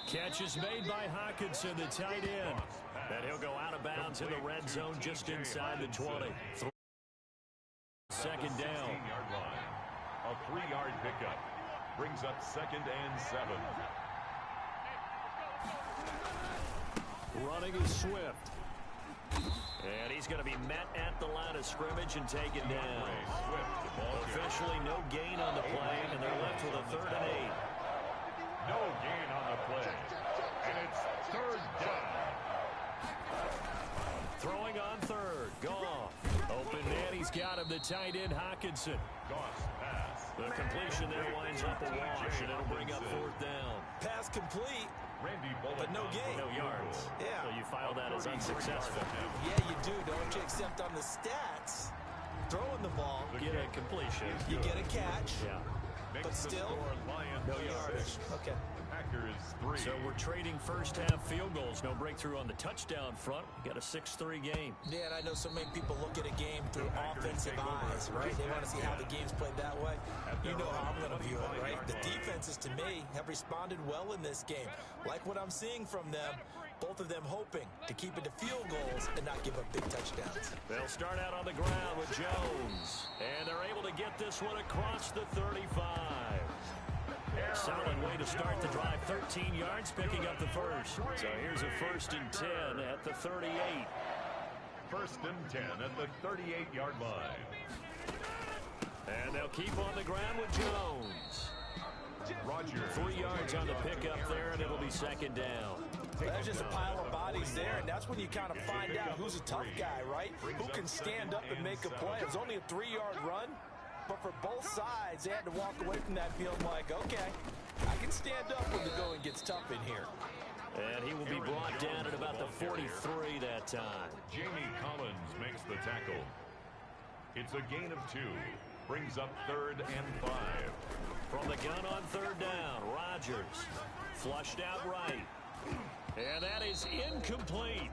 C: Catch is made by Hockenson, the tight end. And he'll go out of bounds in the red zone just inside the 20. Second down.
B: A 3-yard pickup. Brings up 2nd and 7.
C: Running is Swift. And he's going to be met at the line of scrimmage and taken down. Officially no gain on the play, and they're left with a 3rd and 8.
B: No gain on the play. And it's 3rd down.
C: Throwing on 3rd. Goff. Open man, he's got him, the tight end Hockenson.
B: Goff's pass.
C: The completion there winds up a wash, and it'll bring up 4th down.
G: Pass complete, but no gain.
C: No yards.
G: Yeah.
C: So you file that as unsuccessful.
G: Yeah, you do, don't you? Except on the stats, throwing the ball,
C: Get a completion.
G: you get a catch.
C: Yeah.
G: But still,
C: no yardage.
G: Okay.
B: Packers 3.
C: So we're trading first half field goals. No breakthrough on the touchdown front. We got a 6-3 game.
D: Yeah, and I know so many people look at a game through offensive eyes, right? They want to see how the game's played that way. You know how I'm going to view it, right? The defenses, to me, have responded well in this game. Like what I'm seeing from them, both of them hoping to keep it to field goals and not give up big touchdowns.
C: They'll start out on the ground with Jones. And they're able to get this one across the 35. Solid way to start the drive. 13 yards, picking up the first. So here's a 1st and 10 at the 38.
B: 1st and 10 at the 38-yard line.
C: And they'll keep on the ground with Jones.
B: Rogers.
C: 3 yards on the pickup there, and it'll be 2nd down.
D: There's just a pile of bodies there, and that's when you kind of find out who's a tough guy, right? Who can stand up and make a play. It was only a 3-yard run, but for both sides, they had to walk away from that feeling like, okay, I can stand up when the going gets tough in here.
C: And he will be brought down at about the 43 that time.
B: Jamie Collins makes the tackle. It's a gain of 2. Brings up 3rd and 5.
C: From the gun on 3rd down, Rodgers flushed out right. And that is incomplete.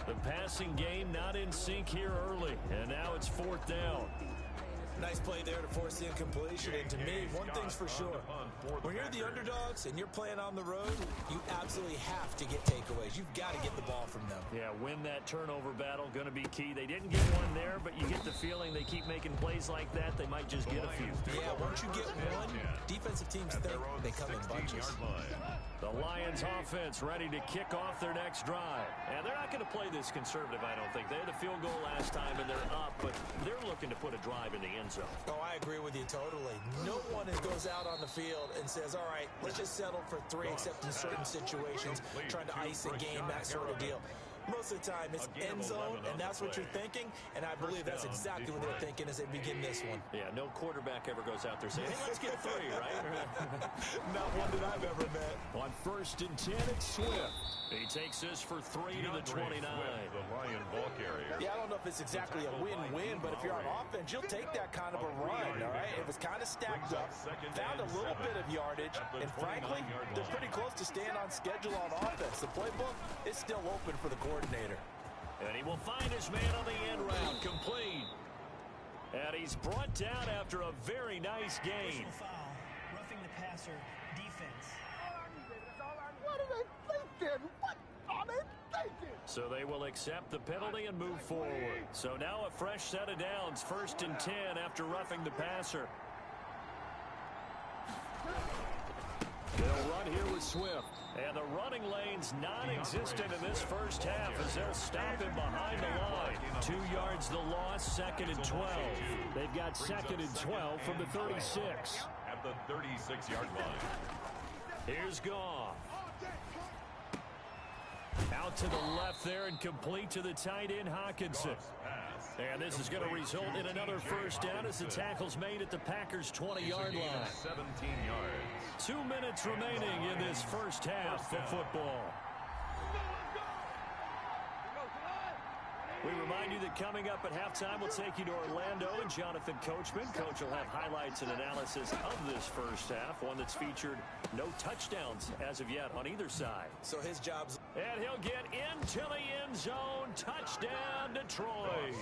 C: The passing game not in sync here early. And now it's 4th down.
D: Nice play there to force the incompletion. And to me, one thing's for sure. When you're the underdogs and you're playing on the road, you absolutely have to get takeaways. You've got to get the ball from them.
C: Yeah, win that turnover battle, going to be key. They didn't get one there, but you get the feeling they keep making plays like that, they might just get a few.
D: Yeah, once you get one, defensive teams think they come in bunches.
C: The Lions offense ready to kick off their next drive. And they're not going to play this conservative, I don't think. They had a field goal last time, and they're up, but they're looking to put a drive in the end zone.
D: Oh, I agree with you totally. No one goes out on the field and says, all right, let's just settle for 3, except in certain situations, trying to ice a game, that sort of deal. Most of the time, it's end zone, and that's what you're thinking, and I believe that's exactly what they're thinking as they begin this one.
C: Yeah, no quarterback ever goes out there saying, hey, let's get 3, right?
D: Not one that I've ever met.
C: On 1st and 10, it's Swift. He takes this for 3 to the 29.
B: The Lion ball carrier.
D: Yeah, I don't know if it's exactly a win-win, but if you're on offense, you'll take that kind of a run, all right? It was kind of stacked up, found a little bit of yardage, and frankly, they're pretty close to staying on schedule on offense. The playbook is still open for the coordinator.
C: And he will find his man on the end route, complete. And he's brought down after a very nice gain.
E: Foul, roughing the passer, defense.
F: What are they thinking? What are they thinking?
C: So they will accept the penalty and move forward. So now a fresh set of downs, 1st and 10 after roughing the passer. They'll run here with Swift. And the running lane's non-existent in this first half as they'll stop him behind the line. 2 yards the loss, 2nd and 12. They've got 2nd and 12 from the 36.
B: At the 36-yard line.
C: Here's Goff. Out to the left there and complete to the tight end, Hawkinson. And this is going to result in another first down as the tackle's made at the Packers' 20-yard line.
B: 17 yards.
C: 2 minutes remaining in this first half of football. We remind you that coming up at halftime, we'll take you to Orlando and Jonathan Coachman. Coach will have highlights and analysis of this first half, one that's featured no touchdowns as of yet on either side.
D: So his job's...
C: And he'll get into the end zone. Touchdown, Detroit.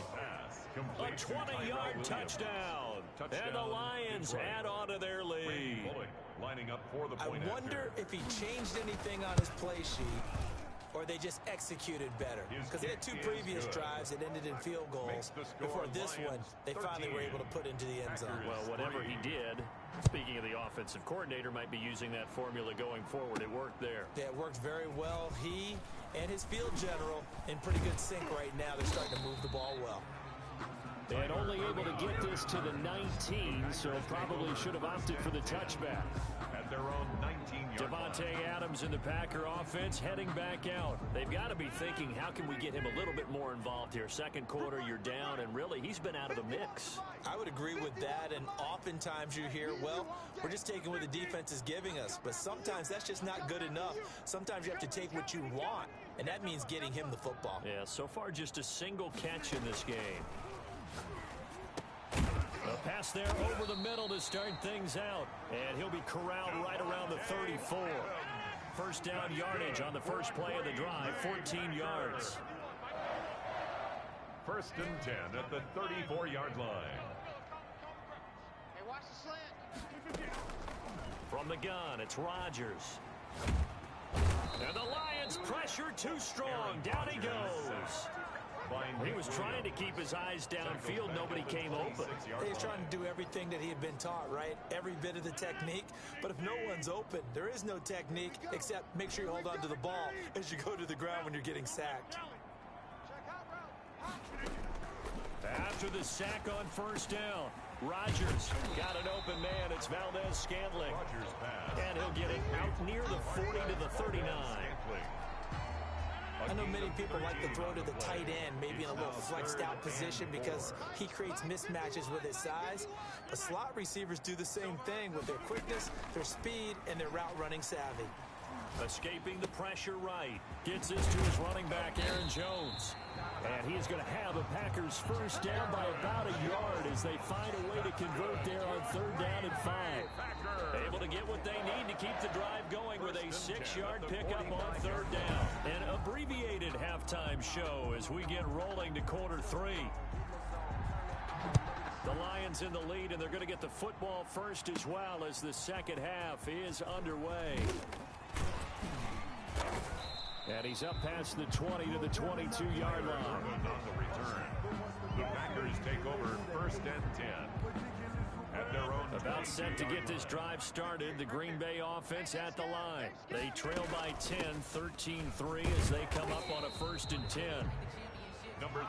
C: A 20-yard touchdown. And the Lions add on to their lead.
B: Lining up for the point.
D: I wonder if he changed anything on his play sheet, or they just executed better. Because they had 2 previous drives that ended in field goals. Before this one, they finally were able to put into the end zone.
C: Well, whatever he did, speaking of the offensive coordinator, might be using that formula going forward. It worked there.
D: Yeah, it worked very well. He and his field general in pretty good sync right now. They're starting to move the ball well.
C: And only able to get this to the 19, so probably should have opted for the touchback.
B: At their own 19-yard
C: Devontae
B: line.
C: Adams in the Packer offense heading back out. They've got to be thinking, how can we get him a little bit more involved here? Second quarter, you're down, and really, he's been out of the mix.
D: I would agree with that, and oftentimes you hear, well, we're just taking what the defense is giving us, but sometimes that's just not good enough. Sometimes you have to take what you want, and that means getting him the football.
C: Yeah, so far just a single catch in this game. A pass there over the middle to start things out. And he'll be corralled right around the 34. First down yardage on the first play of the drive, 14 yards.
B: 1st and 10 at the 34-yard line.
F: Hey, watch the slant.
C: From the gun, it's Rodgers. And the Lions pressure too strong. Down he goes. He was trying to keep his eyes downfield. Nobody came open.
D: He's trying to do everything that he had been taught, right? Every bit of the technique. But if no one's open, there is no technique except make sure you hold on to the ball as you go to the ground when you're getting sacked.
C: After the sack on first down, Rodgers got an open man. It's Valdez-Scantling. And he'll get it out near the 40 to the 39.
D: I know many people like to throw to the tight end, maybe in a little flexed out position because he creates mismatches with his size. But slot receivers do the same thing with their quickness, their speed, and their route running savvy.
C: Escaping the pressure right. Gets this to his running back, Aaron Jones. And he is going to have the Packers first down by about a yard as they find a way to convert there on 3rd down and 5. Able to get what they need to keep the drive going with a 6-yard pickup on 3rd down. An abbreviated halftime show as we get rolling to quarter 3. The Lions in the lead, and they're going to get the football first as well as the second half is underway. And he's up past the 20 to the 22-yard line.
B: On the return, the Packers take over 1st and 10. At their own
C: about set to get this drive started, the Green Bay offense at the line. They trail by 10, 13-3 as they come up on a 1st and 10.
B: Number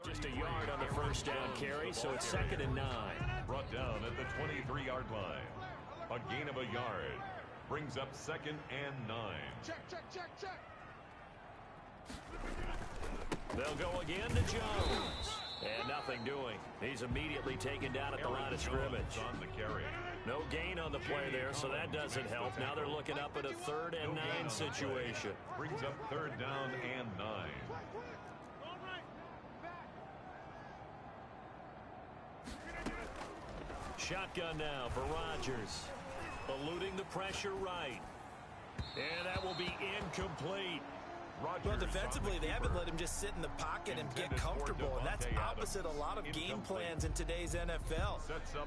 C: Just a yard on the first down carry, so it's 2nd and 9.
B: Brought down at the 23-yard line. A gain of a yard brings up 2nd and 9.
F: Check, check, check, check.
C: They'll go again to Jones. And nothing doing. He's immediately taken down at the line of scrimmage.
B: On the carry.
C: No gain on the play there, so that doesn't help. Now they're looking up at a 3rd and 9 situation.
B: Brings up 3rd down and 9.
C: Shotgun now for Rodgers. Eluding the pressure right. And that will be incomplete.
D: Well, defensively, they haven't let him just sit in the pocket and get comfortable, and that's opposite a lot of game plans in today's NFL.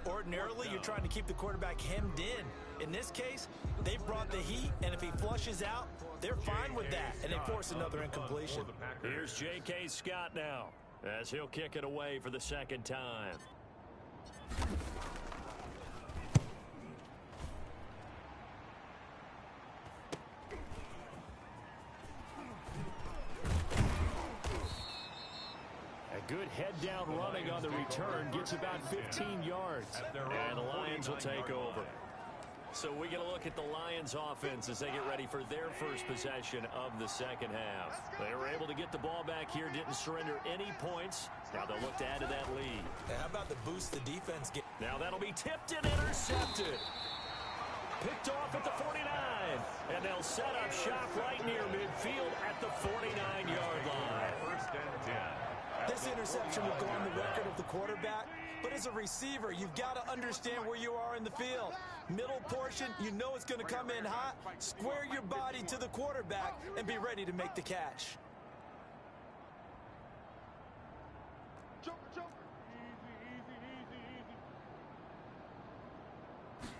D: Ordinarily, you're trying to keep the quarterback hemmed in. In this case, they've brought the heat, and if he flushes out, they're fine with that, and they force another incompletion.
C: Here's J.K. Scott now, as he'll kick it away for the 2nd time. Good head-down running on the return. Gets about 15 yards. And the Lions will take over. So we get a look at the Lions offense as they get ready for their first possession of the 2nd half. They were able to get the ball back here, didn't surrender any points. Now they'll look to add to that lead.
D: How about the boost the defense get?
C: Now that'll be tipped and intercepted. Picked off at the 49. And they'll set up shop right near midfield at the 49-yard line.
B: 1st and 10.
D: This interception will go on the record of the quarterback, but as a receiver, you've got to understand where you are in the field. Middle portion, you know it's going to come in hot. Square your body to the quarterback and be ready to make the catch.
F: Joker, Joker.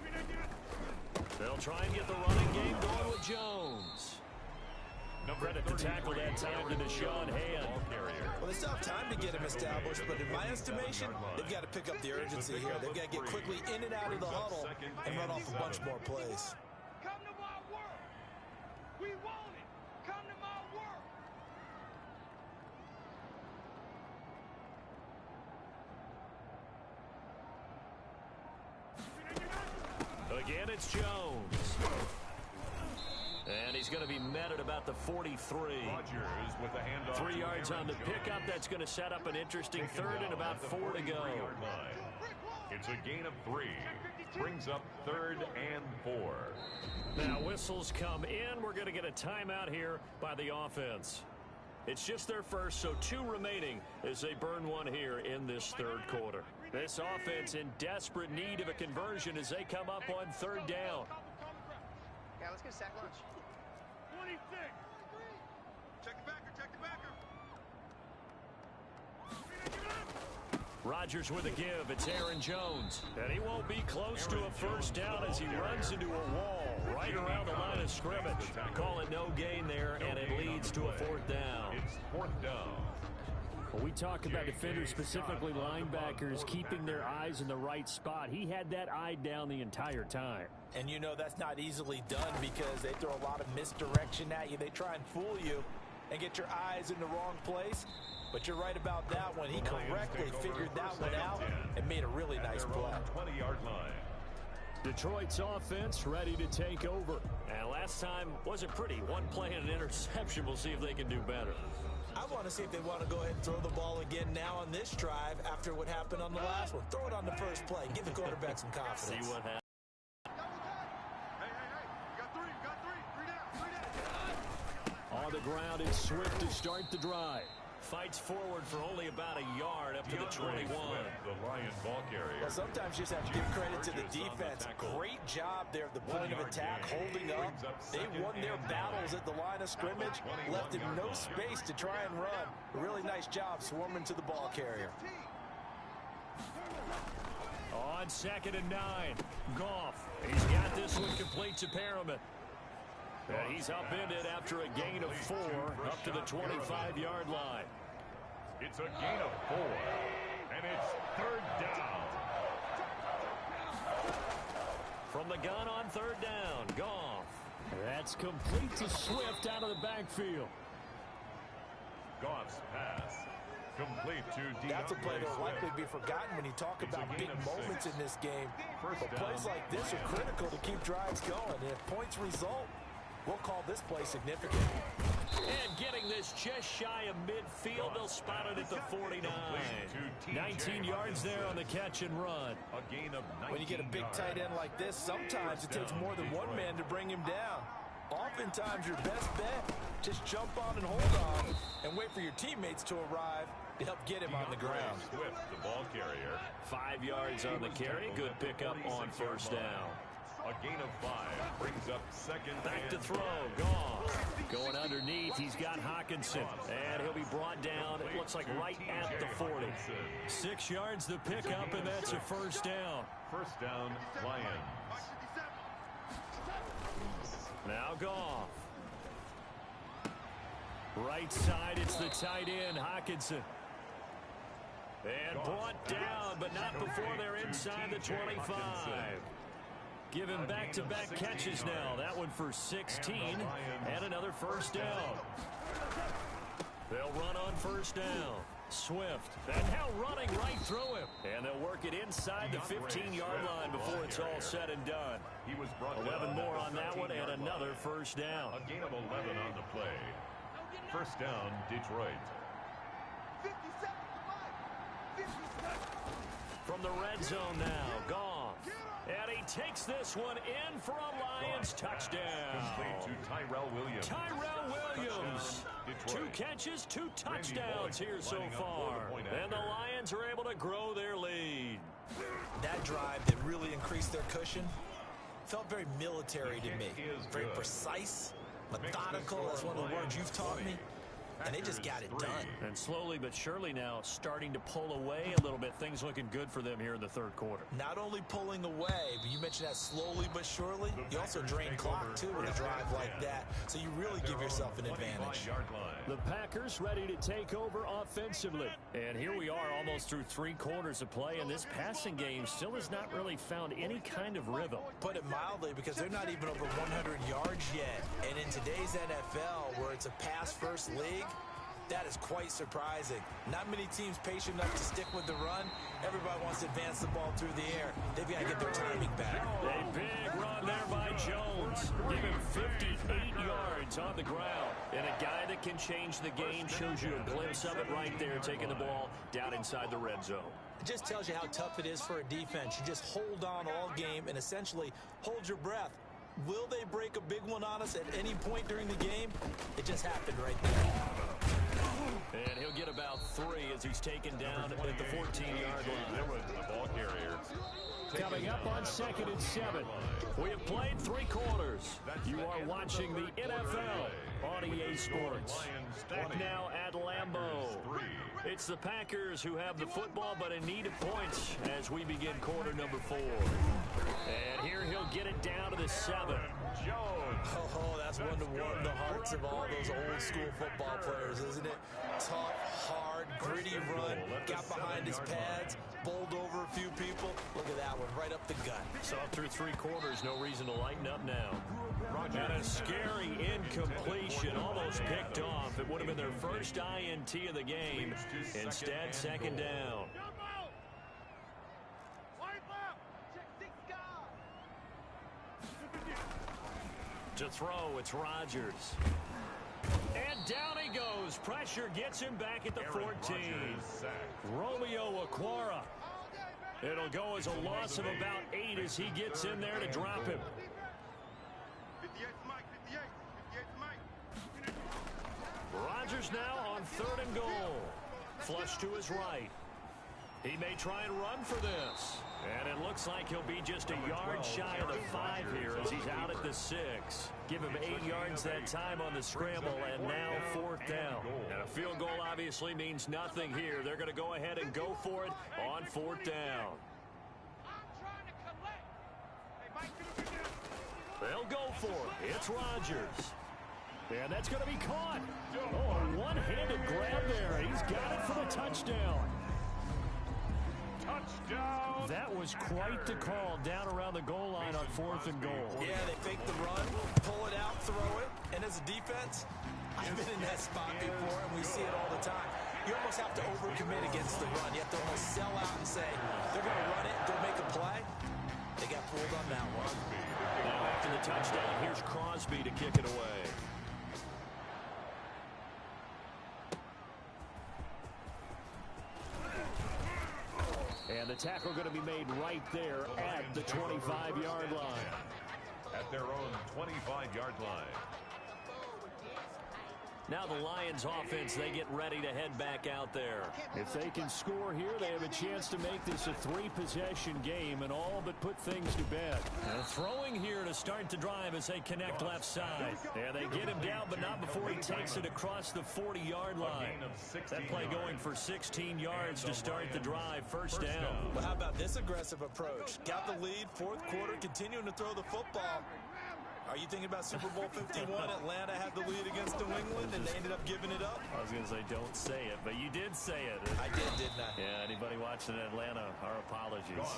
F: Easy.
C: They'll try and get the running game going with Jones. Credit to tackle that time to Deshaun Hand.
D: Well, they still have time to get him established, but in my estimation, they've got to pick up the urgency here. They've got to get quickly in and out of the huddle and run off a bunch more plays.
F: Come to my work. We want it. Come to my
C: work. Again, it's Jones. And he's going to be met at about the 43.
B: Rodgers with the handoff.
C: 3 yards on the pickup. That's going to set up an interesting 3rd and about 4 to go.
B: It's a gain of 3. Brings up 3rd and 4.
C: Now whistles come in. We're going to get a timeout here by the offense. It's just their first, so 2 remaining as they burn one here in this 3rd quarter. This offense in desperate need of a conversion as they come up on 3rd down.
E: Yeah, let's get a sack lunch.
F: 26. Check the backer, check the backer.
C: Rodgers with a give. It's Aaron Jones. And he won't be close to a first down as he runs into a wall right around the line of scrimmage. Call it no gain there, and it leads to a 4th down.
B: It's 4th down.
C: Well, we talk about defenders, specifically linebackers, keeping their eyes in the right spot. He had that eye down the entire time.
D: And you know that's not easily done because they throw a lot of misdirection at you. They try and fool you and get your eyes in the wrong place. But you're right about that one. He correctly figured that one out and made a really nice play.
B: 20-yard line.
C: Detroit's offense ready to take over. And last time wasn't pretty. 1 play and an interception. We'll see if they can do better.
D: I want to see if they want to go ahead and throw the ball again now on this drive after what happened on the last one. Throw it on the first play. Give the quarterback some confidence.
C: See what happens.
F: Hey, you got 3, you got 3. 3 down.
C: On the ground, it's Swift to start the drive. Fights forward for only about a yard up to the 21.
B: The Lion ball carrier.
D: Well, sometimes you just have to give credit to the defense. Great job there at the point of attack, holding up. They won their battles at the line of scrimmage, left him no space to try and run. A really nice job swarming to the ball carrier.
C: On 2nd and 9, Goff. He's got this one complete to Perriman. And he's upended after a gain of 4 up to the 25-yard line.
B: It's a gain of 4, and it's 3rd down.
C: From the gun on 3rd down, Goff. That's complete to Swift out of the backfield.
B: Goff's pass Complete to
D: That's a play that will likely be forgotten when you talk about big moments in this game. But plays like this are critical to keep drives going. And if points result, we'll call this play significant.
C: And getting this just shy of midfield, they'll spot it at the 49. 19 yards there on the catch and run.
B: A gain of 19
D: when you get a big tight end like this, sometimes it takes more than one man to bring him down. Oftentimes, your best bet, just jump on and hold on and wait for your teammates to arrive to help get him on the ground.
B: Swift, the ball carrier.
C: 5 yards on the carry. Good pickup on first down.
B: A gain of 5 brings up second.
C: Back to throw. Gone. Going underneath, he's got Hawkinson. And he'll be brought down, it looks like right at the 40. 6 yards the pickup, and that's a first down.
B: First down, Lions.
C: Now Goff. Right side, it's the tight end, Hawkinson. And brought down, but not before they're inside the 25. Give him back-to-back catches now. That one for 16 and another first down. They'll run on first down. Swift, and now running right through him. And they'll work it inside the 15-yard line before it's all said and done. 11 more on that one and another first down.
B: A gain of 11 on the play. First down, Detroit.
C: From the red zone now, Goff. And he takes this one in for a Lions touchdown.
B: Complete to Tyrell Williams.
C: Tyrell Williams. 2 catches, 2 touchdowns here so far. And the Lions are able to grow their lead.
D: That drive that really increased their cushion felt very military to me. Very precise, methodical. That's one of the words you've taught me. And they just got it done.
C: And slowly but surely now starting to pull away a little bit. Things looking good for them here in the third quarter.
D: Not only pulling away, but you mentioned that slowly but surely. You also drain clock, too, with a drive like that. So you really give yourself an advantage.
C: The Packers ready to take over offensively. And here we are almost through 3 quarters of play. And this passing game still has not really found any kind of rhythm.
D: Put it mildly, because they're not even over 100 yards yet. And in today's NFL, where it's a pass-first league, that is quite surprising. Not many teams patient enough to stick with the run. Everybody wants to advance the ball through the air. They've got to get their timing back.
C: A big run there by Jones. Give him 58 yards on the ground. And a guy that can change the game shows you a glimpse of it right there, taking the ball down inside the red zone.
D: It just tells you how tough it is for a defense. You just hold on all game and essentially hold your breath. Will they break a big one on us at any point during the game? It just happened right there.
C: And he'll get about 3 as he's taken down at the 14-yard line.
B: There was the ball carrier.
C: Coming up on 2nd and 7. We have played 3 quarters. You are watching the NFL on EA Sports. Back now at Lambeau. It's the Packers who have the football, but in need of points as we begin quarter number 4. And here he'll get it down to the 7.
D: Oh, that's one to warm the hearts of all those old school football players, isn't it? Tough, hard, gritty run, got behind his pads, bowled over a few people. Look at that one, right up the gut.
C: So through 3 quarters, no reason to lighten up now. And a scary incompletion, almost picked off. It would have been their first INT of the game. Instead, 2nd down. To throw, it's Rodgers. And down he goes. Pressure gets him back at the 14. Romeo Okwara. It'll go as a loss of about 8 as he gets in there to drop him. Rodgers now on 3rd and goal. Flush to his right. He may try and run for this. And it looks like he'll be just a yard shy of the 5 here as he's out at the 6. Give him 8 yards that time on the scramble, and now 4th down. And a field goal obviously means nothing here. They're going to go ahead and go for it on 4th down. They'll go for it. It's Rodgers. And that's going to be caught. Oh, a one-handed grab there. He's got it for the touchdown. Touchdown. That was quite the call down around the goal line on 4th and goal.
D: Yeah, they fake the run, pull it out, throw it. And as a defense, I've been in that spot before, and we see it all the time. you almost have to overcommit against the run. You have to almost sell out and say, they're going to run it, go make a play. They got fooled on that one.
C: Now after the touchdown, here's Crosby to kick it away. And the tackle going to be made right there at the 25-yard line.
B: At their own 25-yard line.
C: Now the Lions offense, they get ready to head back out there. If they can score here, they have a chance to make this a three-possession game and all but put things to bed. They're throwing here to start the drive as they connect left side. And they get him down, but not before he takes it across the 40-yard line. That play going for 16 yards to start the drive. First down.
D: Well, how about this aggressive approach? Got the lead, fourth quarter, continuing to throw the football. Are you thinking about Super Bowl 51? Atlanta had the lead against New England, and they ended up giving it up?
C: I was going to say, don't say it, but you did say it.
D: I did, didn't I?
C: Yeah, anybody watching Atlanta, our apologies.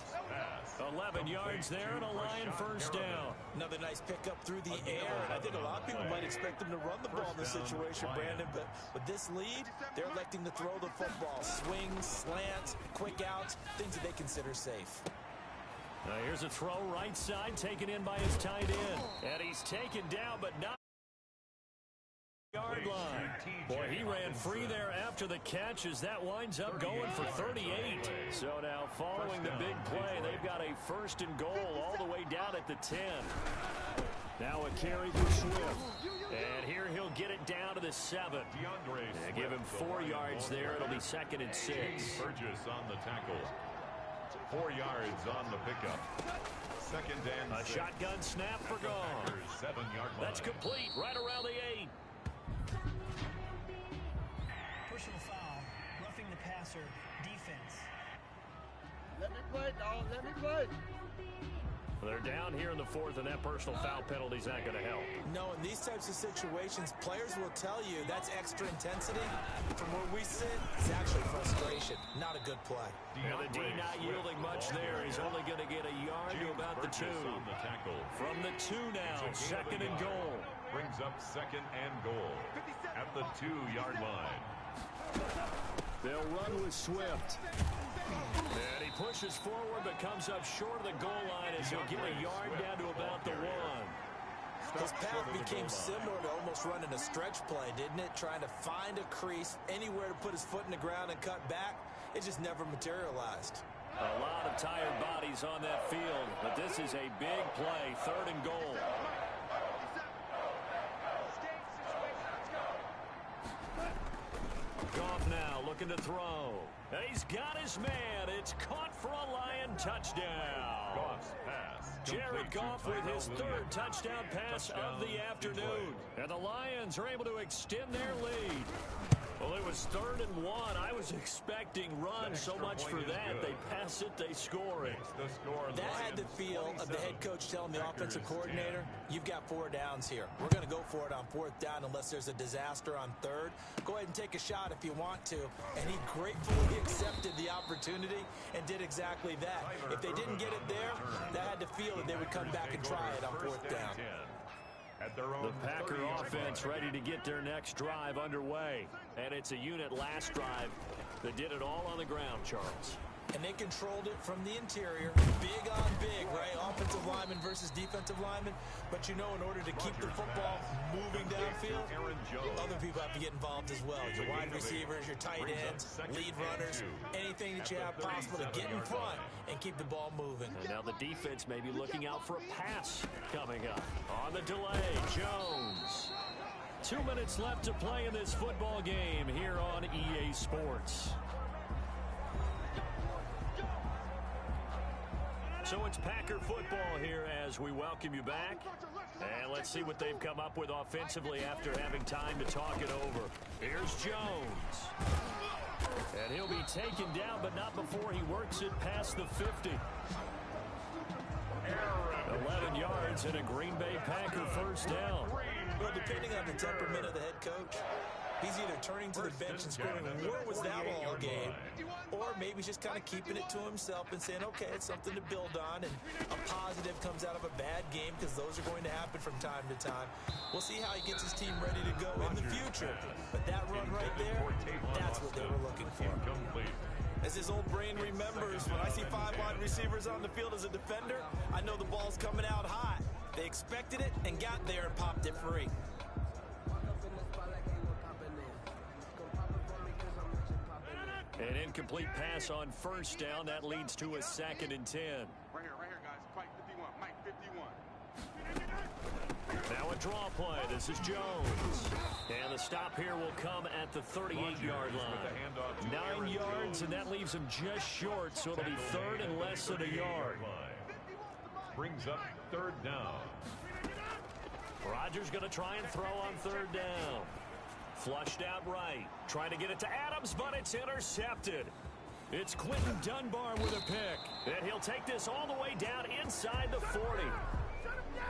C: 11 yards there and a Lion first down.
D: Another nice pickup through the air, and I think a lot of people might expect them to run the ball in this situation, Brandon, but with this lead, they're electing to throw the football. Swings, slants, quick outs, things that they consider safe.
C: Now here's a throw right side, taken in by his tight end. And he's taken down, but not yard line. Boy, he ran free there after the catch as that winds up going for 38. So now following the big play, they've got a first and goal all the way down at the 10. Now a carry for Swift. And here he'll get it down to the 7. And give him 4 yards there. It'll be 2nd and 6.
B: Burgess on the tackle. 4 yards on the pickup. 2nd and 6.
C: A shotgun snap for gone.
B: 7-yard line.
C: That's complete right around the 8.
E: Personal foul, roughing the passer, defense.
F: Let me play, dog. Let me play.
C: They're down here in the 4th, and that personal foul penalty is not going to help.
D: No, in these types of situations, players will tell you that's extra intensity. From where we sit, it's actually frustration. Not a good play.
C: And the D not yielding much there. He's only going to get a yard to about the 2.
B: On the tackle.
C: From the 2 now, 2nd and goal.
B: Brings up 2nd and goal at the 2-yard line.
C: They'll run with Swift. And he pushes forward but comes up short of the goal line as he'll get a yard down to about the 1.
D: His path became similar to almost running a stretch play, didn't it? Trying to find a crease, anywhere to put his foot in the ground and cut back. It just never materialized.
C: A lot of tired bodies on that field, but this is a big play, 3rd and goal. Goff now looking to throw. He's got his man. It's caught for a Lion touchdown.
B: Goff's pass.
C: Jared Goff with his 3rd touchdown pass of the afternoon. And the Lions are able to extend their lead. Well, it was 3rd and 1. I was expecting run so much for that. They pass it, they score it.
D: That had the feel of the head coach telling the offensive coordinator, you've got 4 downs here. We're going to go for it on 4th down unless there's a disaster on 3rd. Go ahead and take a shot if you want to. And he gratefully accepted the opportunity and did exactly that. If they didn't get it there, that had the feel that they would come back and try it on 4th down.
C: The Packer offense ready to get their next drive underway. And it's a unit last drive that did it all on the ground, Charles.
D: And they controlled it from the interior. Big on big, right? Offensive lineman versus defensive lineman. But you know, in order to keep the football moving downfield, other people have to get involved as well. Your wide receivers, your tight ends, lead runners, anything that you have possible to get in front and keep the ball moving.
C: And now the defense may be looking out for a pass coming up. On the delay, Jones. 2 minutes left to play in this football game here on EA Sports. So it's Packer football here as we welcome you back. And let's see what they've come up with offensively after having time to talk it over. Here's Jones. And he'll be taken down, but not before he works it past the 50. 11 yards and a Green Bay Packer first down.
D: Well, depending on the temperament of the head coach, He's either turning to the bench and scoring, where was that all game? Or maybe he's just kind of keeping it to himself and saying, okay, it's something to build on, and a positive comes out of a bad game because those are going to happen from time to time. We'll see how he gets his team ready to go in the future. But that run right there, that's what they were looking for. As his old brain remembers, when I see 5 wide receivers on the field as a defender, I know the ball's coming out hot. They expected it and got there and popped it free.
C: An incomplete pass on first down. That leads to a 2nd and 10.
F: Right here, guys. Mike 51. Mike 51.
C: Now a draw play. This is Jones. And the stop here will come at the 38-yard line. 9 yards, and that leaves him just short, so it'll be 3rd and less than a yard.
B: Brings up 3rd down.
C: Rodgers going to try and throw on 3rd down. Flushed out right. Trying to get it to Adams, but it's intercepted. It's Quentin Dunbar with a pick. And he'll take this all the way down inside the 40.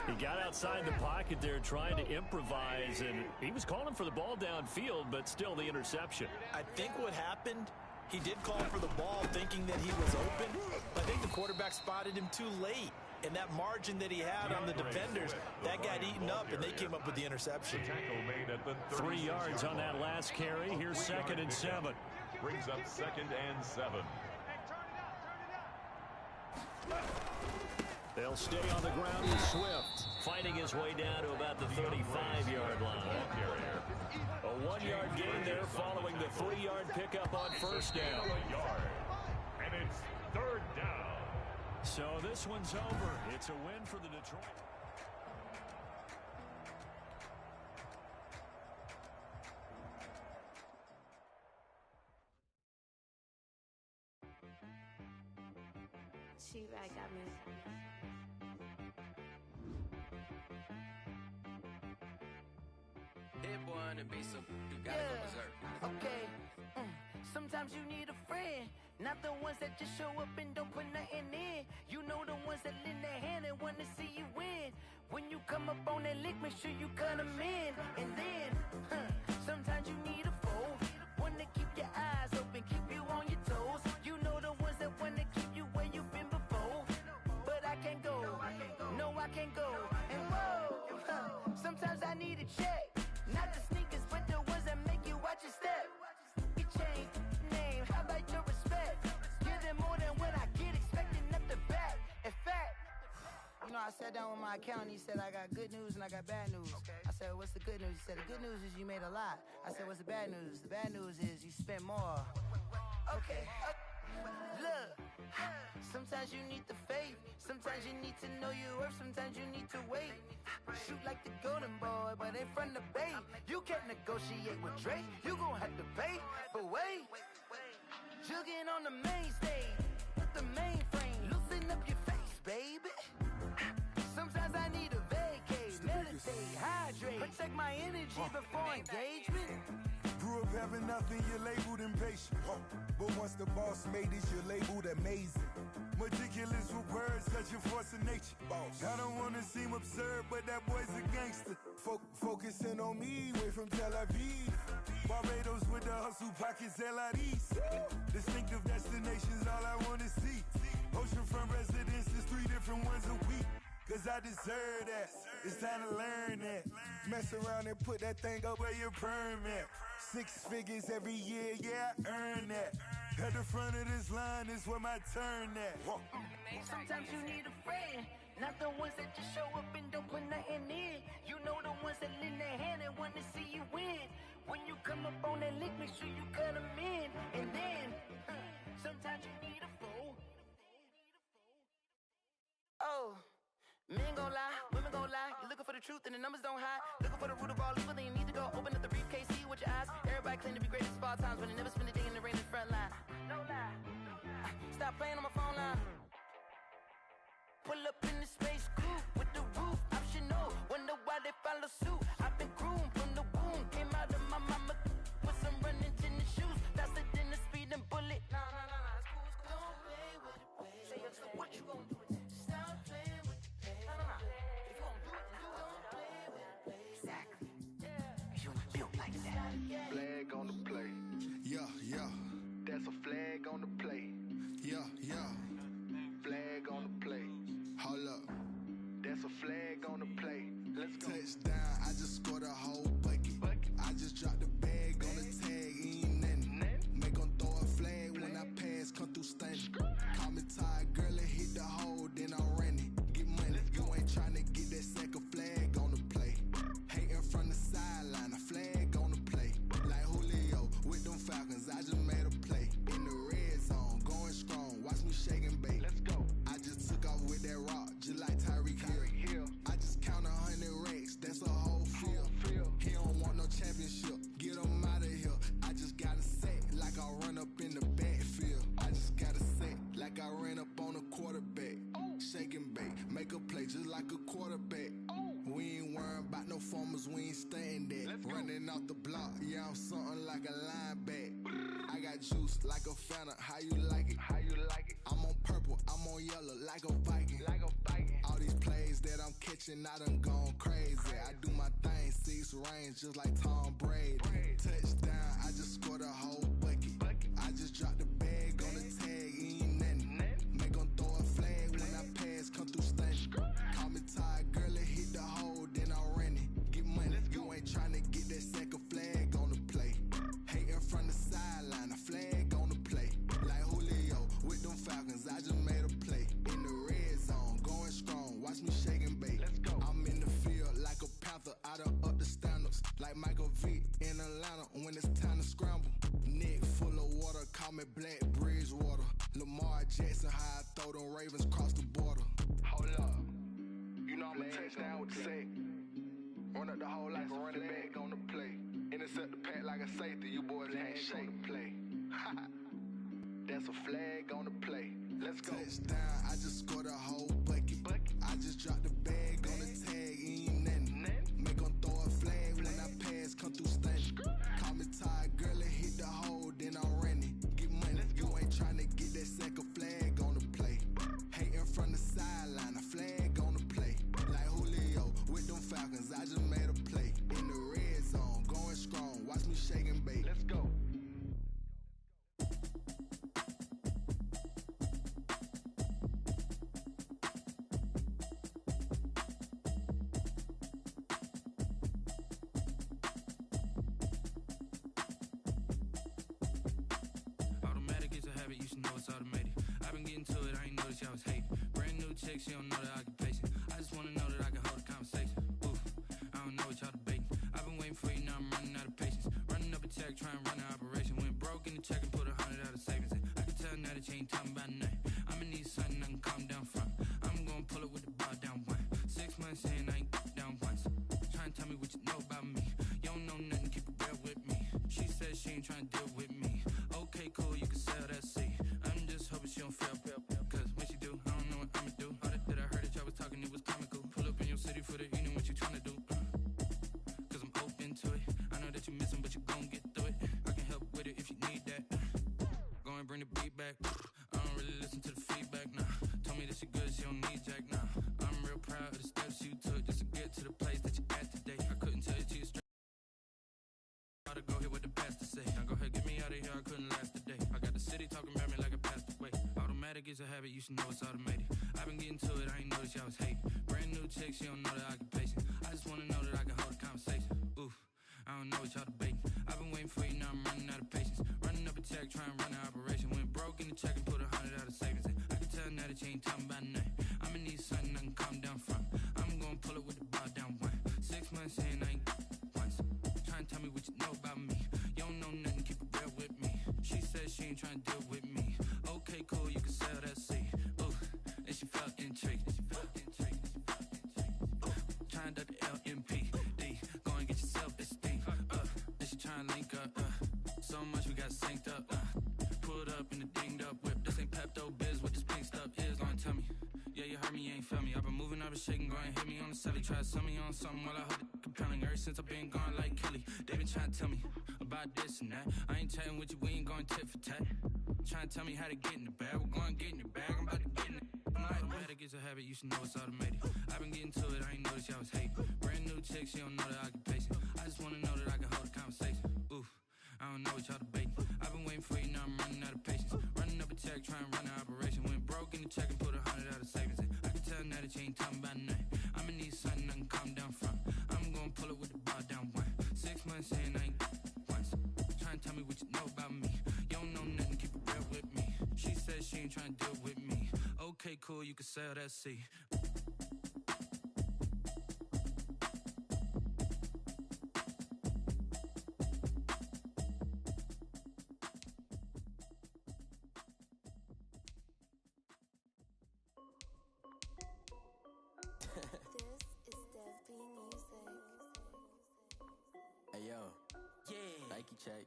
C: He got outside the pocket there trying to improvise, and he was calling for the ball downfield, but still the interception.
D: I think what happened, he did call for the ball thinking that he was open. I think the quarterback spotted him too late. And that margin that he had on the defenders, that got eaten up, and they came up with the interception.
C: 3 yards on that last carry. Here's 2nd and 7.
B: Brings up 2nd and 7.
C: They'll stay on the ground with Swift, fighting his way down to about the 35-yard line. A 1-yard gain there following the 3-yard pickup on first down.
B: And it's 3rd down.
C: So this one's over. It's a win for the Detroit.
I: She-Rag got me.
J: Hit one and be so you gotta go berserk. Okay. Sometimes you need a friend, not the ones that just show up and don't put nothing in. You know the ones that lend their hand and want to see you win. When you come up on that lick, make sure you cut them in. And then, sometimes you need a foe, one to keep your eyes open, keep you on your toes. You know the ones that want to keep you where you've been before. But I can't go, no I can't go. And whoa, sometimes I need a check, not the sneakers, but the ones that make you watch your step. Change name, how about your respect? Give them more than what I get, expecting up the back. In fact,
L: you know, I sat down with my accountant. He said, I got good news and I got bad news. Okay. I said, what's the good news? He said, the good news is you made a lot. I said, what's the bad news? The bad news is you spent more.
J: Okay. Look, sometimes you need the faith. Sometimes you need to know your worth. Sometimes you need to wait. Shoot like the golden boy, but in front of bait. You can't negotiate with Drake. You gon' have to pay. But wait, jugging on the main stage with the mainframe. Loosen up your face, baby. Sometimes I need a vacate, meditate, hydrate, protect my energy before engagement.
M: Grew up having nothing, you're labeled impatient. But once the boss made it, you're labeled amazing. Meticulous with words, such a force of nature. I don't want to seem absurd, but that boy's a gangster. Focusing on me, way from Tel Aviv. Barbados with the hustle pockets, LIDs. Distinctive destinations, all I want to see. Oceanfront residences, 3 different ones a week. Cause I deserve that, it's time to learn that. Mess around and put that thing up where your perm at. 6 figures every year, yeah, I earn that. At the front of this line is where my turn at.
J: Sometimes you need a friend, not the ones that just show up and don't put nothing in. You know the ones that lend their hand and want to see you win. When you come up on that lick, make sure you cut them in. And then, sometimes you need a foe. Oh. Men gon' lie, women gon' lie. You're looking for the truth and the numbers don't hide. Looking for the root of all evil, then you need to go open up the briefcase, see with your eyes. Everybody claim to be greatest of all times, but they never spend a day in the rain in the front line. No lie. Stop playing on my phone line. Pull up in the space coupe with the roof optional. Wonder why they follow suit. I've been groomed from the womb. Came out of my mama with some running tennis shoes. Faster than the speeding bullet. Nah, it's cool. Don't play with it, baby. Say so what you gon' do? Stop playing with it. If you gon' do it, then don't play with it. Exactly. You built like that.
N: like a quarterback. We ain't worrying about no formers, we ain't staying there. Running off the block, yeah, I'm something like a lineback. I got juice like a Fanta, how you like it? How you like it? I'm on purple, I'm on yellow, like a Viking. Like a Viking. All these plays that I'm catching, I done gone crazy. I do my thing, 6 range, just like Tom Brady. Touchdown, I just scored a whole bucket. I just dropped the bag on the tag, ain't nothing. Make 'em throw a flag when I pass, come through stunning. Call me tired, girl, it hit the hole, then I ran it. Get money, you ain't tryna get that second flag on the play. Hating from the sideline, a flag on the play. Like Julio with them Falcons, I just made a play. In the red zone, going strong, watch me shake and bake. I'm in the field like a panther, I done up the standards. Like Michael Vick in Atlanta when it's time to scramble. Neck full of water, call me Black Bridgewater. Lamar Jackson, how I throw them Ravens cross the border. Hold up, you know I'm a touchdown with the sack. Run up the whole like a running back on the play. Intercept the pack like a safety, you boys ain't shake the play. That's a flag on the play. Let's go. Touchdown, I just scored a whole bucket. I just dropped the bag on the tag, ain't nothing. Make 'em throw a flag when I pass, come through stunning. Call me tired, girl, it hit the hole, then I ran it. Get money, you ain't tryna get that second flag on the play. Hating from the sideline, a flag on the play. Like Julio with them Falcons, I just made a play. In the red zone, going strong, watch me shake and bake. Let's go.
H: Automatic is a habit, you should know it's automated. I've been getting to it, I ain't noticed y'all was hating. Brand new chick, she don't know the occupation. I just wanna know that I can hold a conversation. Oof, I don't know what y'all debating. I've been waiting for you, now I'm running out of patience. Running up a check, trying to run an operation. Went broke in the check and put 100 out of savings in. I can tell now that you ain't talking about nothing. I'ma need something I can calm down from. I'm gonna pull it with the bar down one. 6 months in, I ain't down once. Trying to tell me what you know about me. You don't know nothing, keep it real with me. She said she ain't trying to deal with me. Okay, cool, you can sell that seat. I'm just hoping she don't fail. Cause when she do, I don't know what I'ma do. All that I heard that y'all was talking, it was comical. Pull up in your city for the evening, what you tryna do? Cause I'm open to it. I know that you missing, but you gon' get through it. I can help with it if you need that. Go and bring the beat back. I don't really listen to the feedback, nah. Told me that she good, she don't need Jack, nah. I'm real proud of the steps you took just to get to the place that you at today. I couldn't tell you to your straight. To go here with the pastor say. Now go ahead, get me out of here, I couldn't last a day. I got the city talking about me like a passed away. Automatic is a habit, you should know it's automated. I've been getting to it, I ain't noticed y'all was hating. Brand new chick, she don't know the occupation. I just wanna know that I can hold a conversation. Oof, I don't know what y'all debating. I've been waiting for you, now I'm running out of patience. Running up a check, trying to run an operation. Went broke in the check and put 100 out of savings in. I can tell now that you ain't talking about nothing. I'ma need something I can calm down from. I'm gonna pull it with the bar down one. 6 months in, I ain't once. Trying to tell me what you know about me. You don't know nothing, keep it real with me. She said she ain't trying to deal with me. Okay, cool, you can sell that seat. Ooh, and she felt intrigued. Trying to duck the LMPD. Go and get your self-esteem. And she trying to link up. So much we got synced up. Pulled up in the dinged up whip. This ain't Pepto Biz, what this pink stuff is. Long tell me. Yeah, you heard me, you ain't felt me. I've been moving, I've been shaking, go and hit me on the celly. Try to sell me on something while I hold it compelling. Ever since I've been gone like Kelly, they been trying to tell me about this and that. I ain't chatting with you, we ain't going tit for tat. Trying to tell me how to get in the bag. We're going to get in the bag, I'm about to get in it. Automatic is a habit, you should know it's automated. I've been getting to it, I ain't noticed y'all was hating. Brand new chick, she don't know the occupation. I just wanna know that I can hold a conversation. Oof, I don't know what y'all debating. I've been waiting for you, now I'm running out of patience. Running up a check, trying to run an operation. Went broke in the check and put 100 out of savings in. I can tell now that you ain't talking about nothing. I'ma need something I can calm down from. I'm gonna pull it with the bar down one. 6 months in, I ain't once. Trying to tell me what you know about me. You don't know nothing, keep it real with me. She said she ain't trying to deal with me. Okay, cool, you can sell that seat.
O: Hey yo, yeah, Nike check.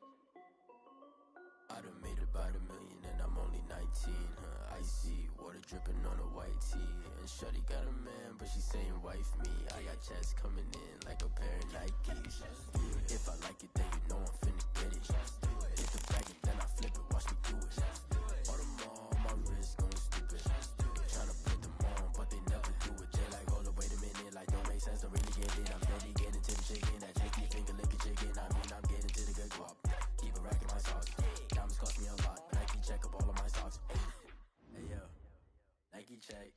O: I done made about $1 million and I'm only 19, huh? Icy water dripping on a white tee. And shorty got a man, but she saying wife me. I got checks coming in like a pair of Nikes. If I like it, then you know I'm finna get it. Hit the bag and then I flip it, watch me do it. All them on my wrist going stupid. Tryna put them on, but they never do it. They like, hold up, wait a minute, like don't make sense, don't really get it. I'm steady getting to the chicken, that tasty finger licking chicken. I mean, I'm getting to the good guap. Keep a rack in my socks. Diamonds cost me a lot, but I can check up all of my socks. Hey yo, Nike check,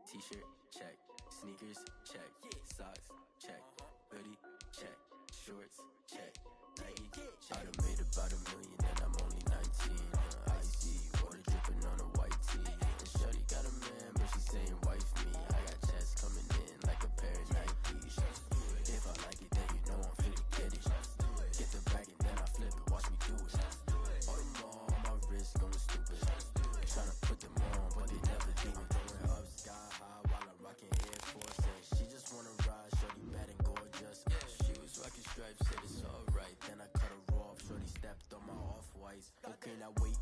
O: t-shirt check, sneakers check, socks check, hoodie check, shorts check, Nike. I done made about $1 million and I'm only 19. Icy water dripping on a white tee. And shorty got a man, but she saying wife me. I got checks coming in like a pair of Nikes. If I like it, then you know I'm finna get it. Get the bag and then I flip it, watch me do it. All them on my wrist going stupid. Tryna put them on, but they never do it. Going up sky high while I'm rocking Air Force. She just wanna ride, shorty bad and gorgeous. She was rocking stripes, said it's alright. Then I cut her off, shorty stepped on my off-whites. Okay, now wait.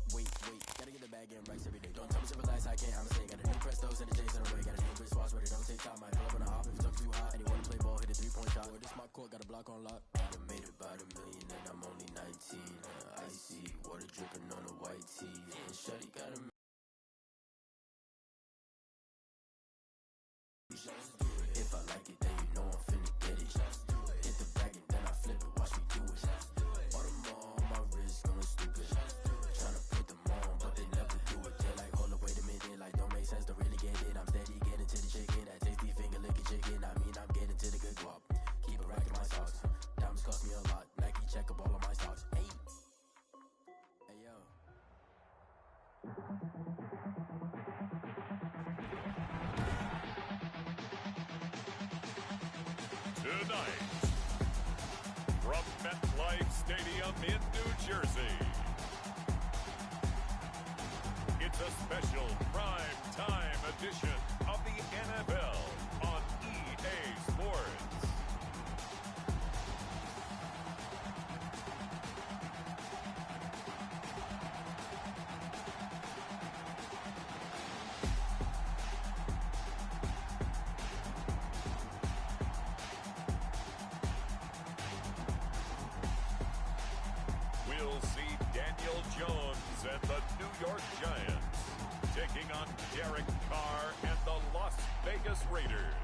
O: Gotta get the bag and rice every day. Don't tell me to relax, I can't, I'ma say. Got a new Prestos and a J's in the way. Got a new Chris Watch, but it don't take time. I pull up on a hop if it talks too hot. And you wanna play ball, hit a three-point shot. Or this my court, got a block on lock. I done made about $1 million and I'm only 19. Icy water dripping on a white tee. And shorty got a if I like it, then you know I'm finna get it. Hit the bag and then I flip it, watch me do it. All them on my wrist going stupid. Tryna put them on, but they never do it. They like, hold up, wait a minute, like don't make sense, don't really get it. I'm steady getting to the chicken, that tasty finger licking chicken. I mean, I'm getting to the good guap. Keep a rack in my socks. Diamonds cost me a lot. Nike check up all of my stocks. Hey yo.
B: Tonight, from MetLife Stadium in New Jersey, it's a special prime time edition of the NFL on EA Sports. We'll see Daniel Jones and the New York Giants taking on Derek Carr and the Las Vegas Raiders.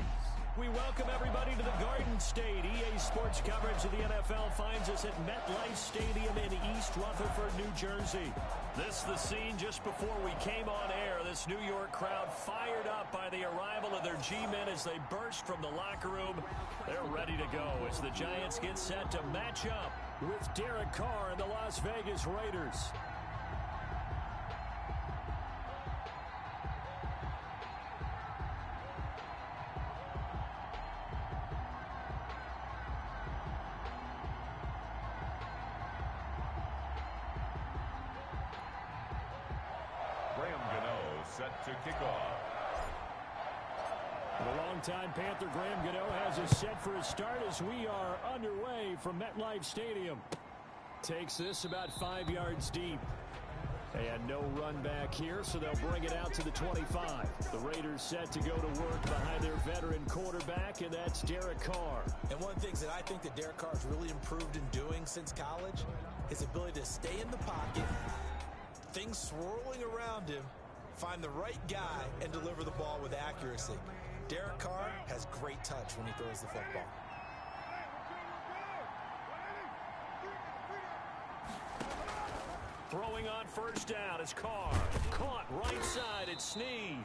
C: We welcome everybody to the Garden State. EA Sports coverage of the NFL finds us at MetLife Stadium in East Rutherford, New Jersey. This is the scene just before we came on air. This New York crowd fired up by the arrival of their G-men as they burst from the locker room. They're ready to go as the Giants get set to match up with Derek Carr and the Las Vegas Raiders.
B: Set to kick off.
C: The longtime Panther Graham Gano has us set for a start as we are underway from MetLife Stadium. Takes this about 5 yards deep. And no run back here, so they'll bring it out to the 25. The Raiders set to go to work behind their veteran quarterback, and that's Derek Carr.
D: And one of the things that I think that Derek Carr has really improved in doing since college, his ability to stay in the pocket, things swirling around him, find the right guy, and deliver the ball with accuracy. Derek Carr has great touch when he throws the football.
C: Throwing on first down is Carr. Caught right side at Snead.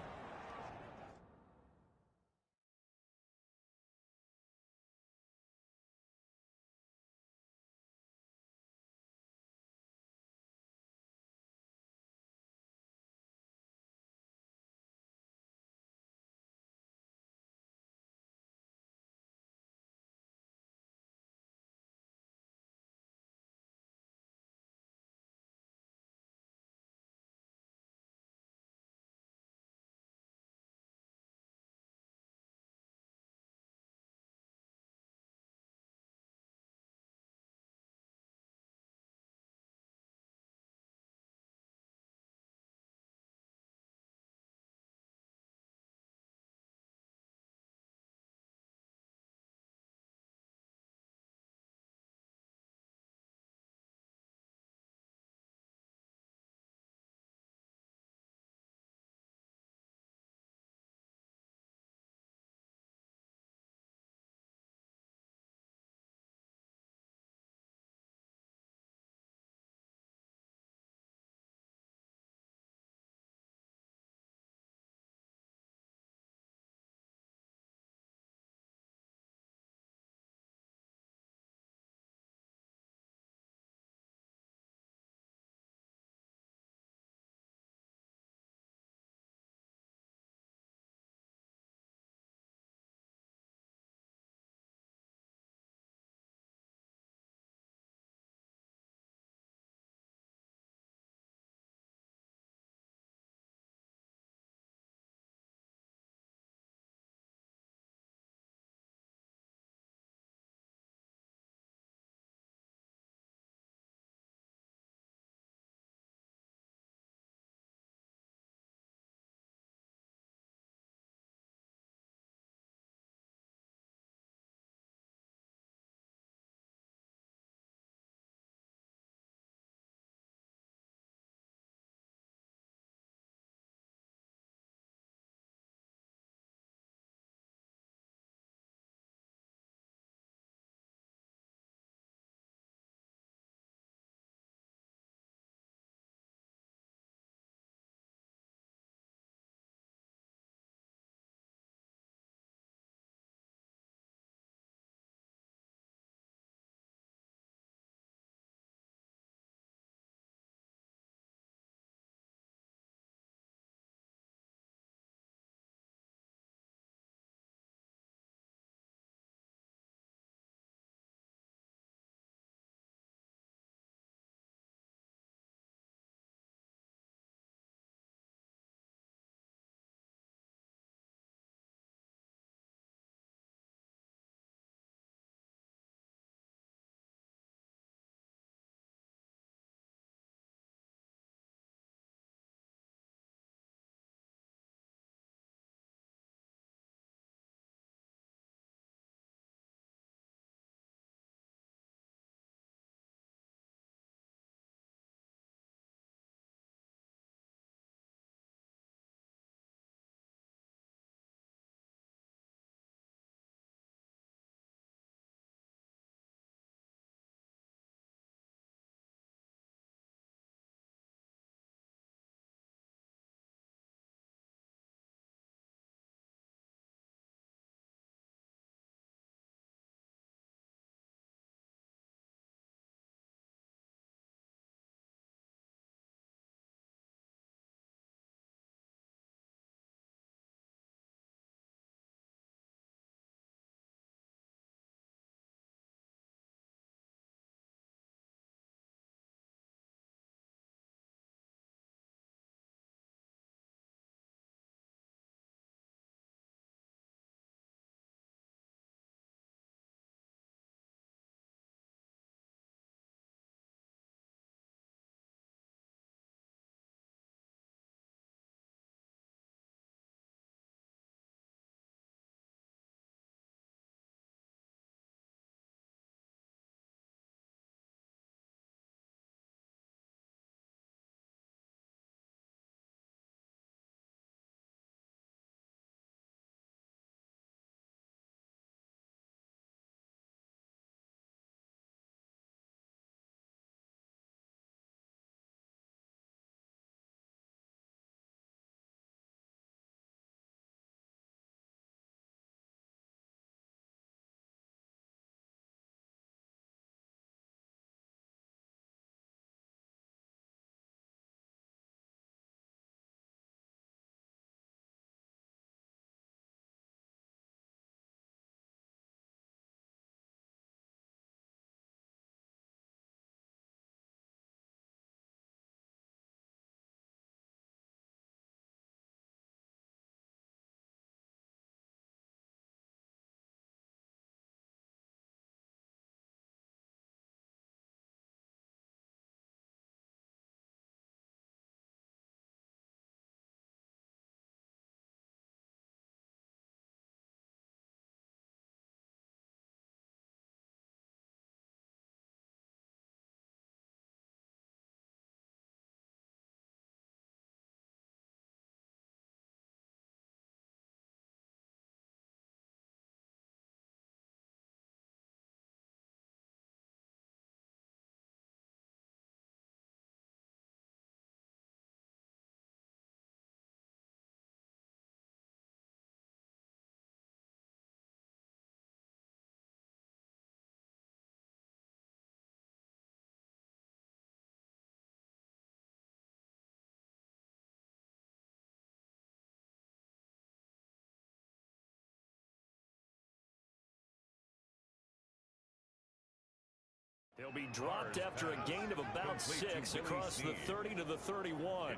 C: He'll be dropped after a gain of about 6 across the 30 to the 31.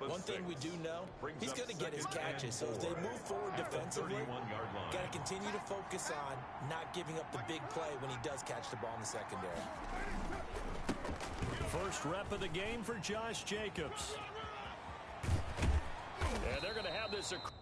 D: One thing we do know, he's going to get his catches. So as they move forward defensively, got to continue to focus on not giving up the big play when he does catch the ball in the secondary.
C: First rep of the game for Josh Jacobs. And they're going to have this across.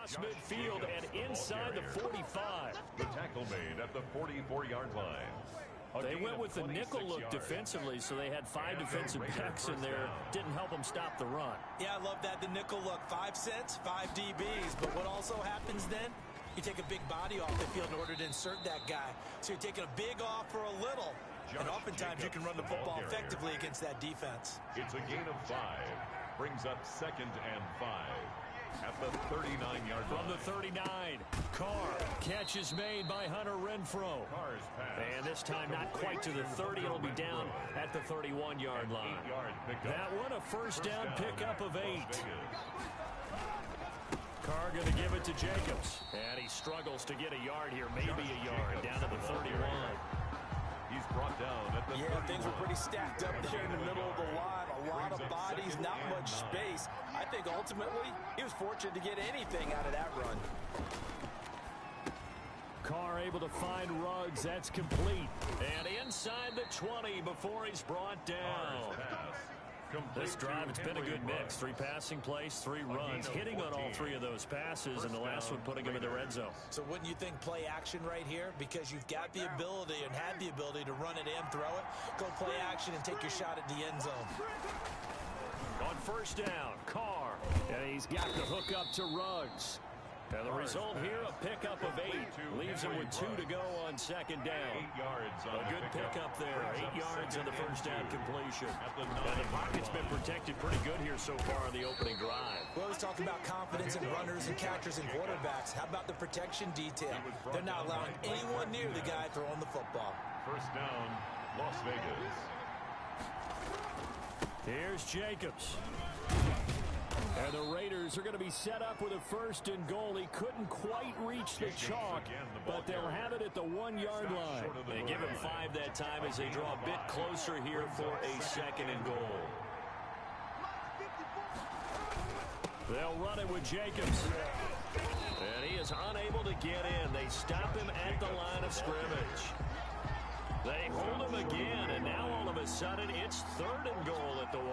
C: across midfield and inside the 45.
B: The tackle made at the 44-yard line.
C: They went with the nickel look defensively, so they had 5 defensive backs in there. Didn't help them stop the run.
D: Yeah, I love that, the nickel look. 5 cents, 5 DBs. But what also happens then, you take a big body off the field in order to insert that guy. So you're taking a big off for a little. And oftentimes you can run the football effectively against that defense.
B: It's a gain of 5. Brings up 2nd and 5. At the 39-yard line.
C: From the 39, Carr. Catch is made by Hunter Renfrow.
B: Carr's pass.
C: And this time not quite to the 30. It'll be down at the 31-yard line. That one a first down pickup of 8. Carr going to give it to Jacobs. And he struggles to get a yard here. Maybe a yard down to the 31.
B: He's brought down at the 31.
D: Things were pretty stacked up there in the middle of the line. A lot of bodies, not much space. I think ultimately he was fortunate to get anything out of that run.
C: Carr able to find Ruggs. That's complete. And inside the 20 before he's brought down. This drive, it's been a good mix. 3 passing plays, 3 runs. Hitting on all 3 of those passes, and the last one putting him in the red zone.
D: So wouldn't you think play action right here? Because you've got the ability and had the ability to run it and throw it. Go play action and take your shot at the end zone.
C: On first down, Carr. And he's got the hook up to Ruggs. And the result here, a pickup of 8. Leaves him with 2 to go on second down.
B: 8 yards on
C: a good pickup there. 8 yards on the first down completion. And the pocket's been protected pretty good here so far on the opening drive.
D: We always talk about confidence in runners and catchers and quarterbacks. How about the protection detail? They're not allowing anyone near the guy throwing the football.
B: First down, Las Vegas.
C: Here's Jacobs. And the Raiders are going to be set up with a 1st and goal. He couldn't quite reach the chalk, but they'll have it at the 1-yard line. They give him 5 that time as they draw a bit closer here for a 2nd and goal. They'll run it with Jacobs. And he is unable to get in. They stop him at the line of scrimmage. They hold him again, and now all of a sudden it's 3rd and goal at the 1.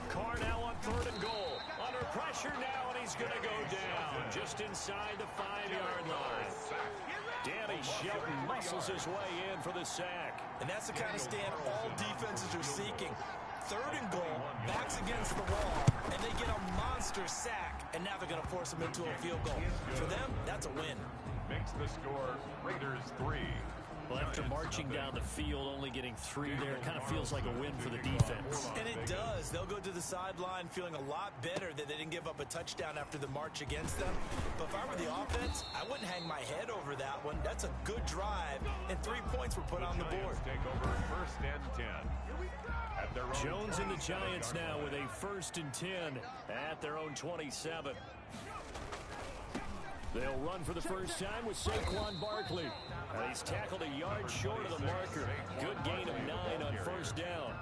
C: Carr now on 3rd and goal. Under pressure now, and he's going to go down just inside the 5-yard line. Danny Shelton muscles his way in for the sack.
D: And that's the kind of stand all defenses are seeking. 3rd and goal, backs against the wall, and they get a monster sack, and now they're going to force them into a field goal. For them, that's a win.
B: Makes the score Raiders 3.
C: Well, after marching down the field, only getting 3 there, it kind of feels like a win for the defense.
D: And it does. They'll go to the sideline feeling a lot better that they didn't give up a touchdown after the march against them. But if I were the offense, I wouldn't hang my head over that one. That's a good drive, and 3 points were put on the board.
B: Take over 1st and 10.
C: Jones and the Giants now with a 1st and 10 at their own 27. They'll run for the first time with Saquon Barkley. He's tackled a yard short of the marker. Good gain of 9 on first down.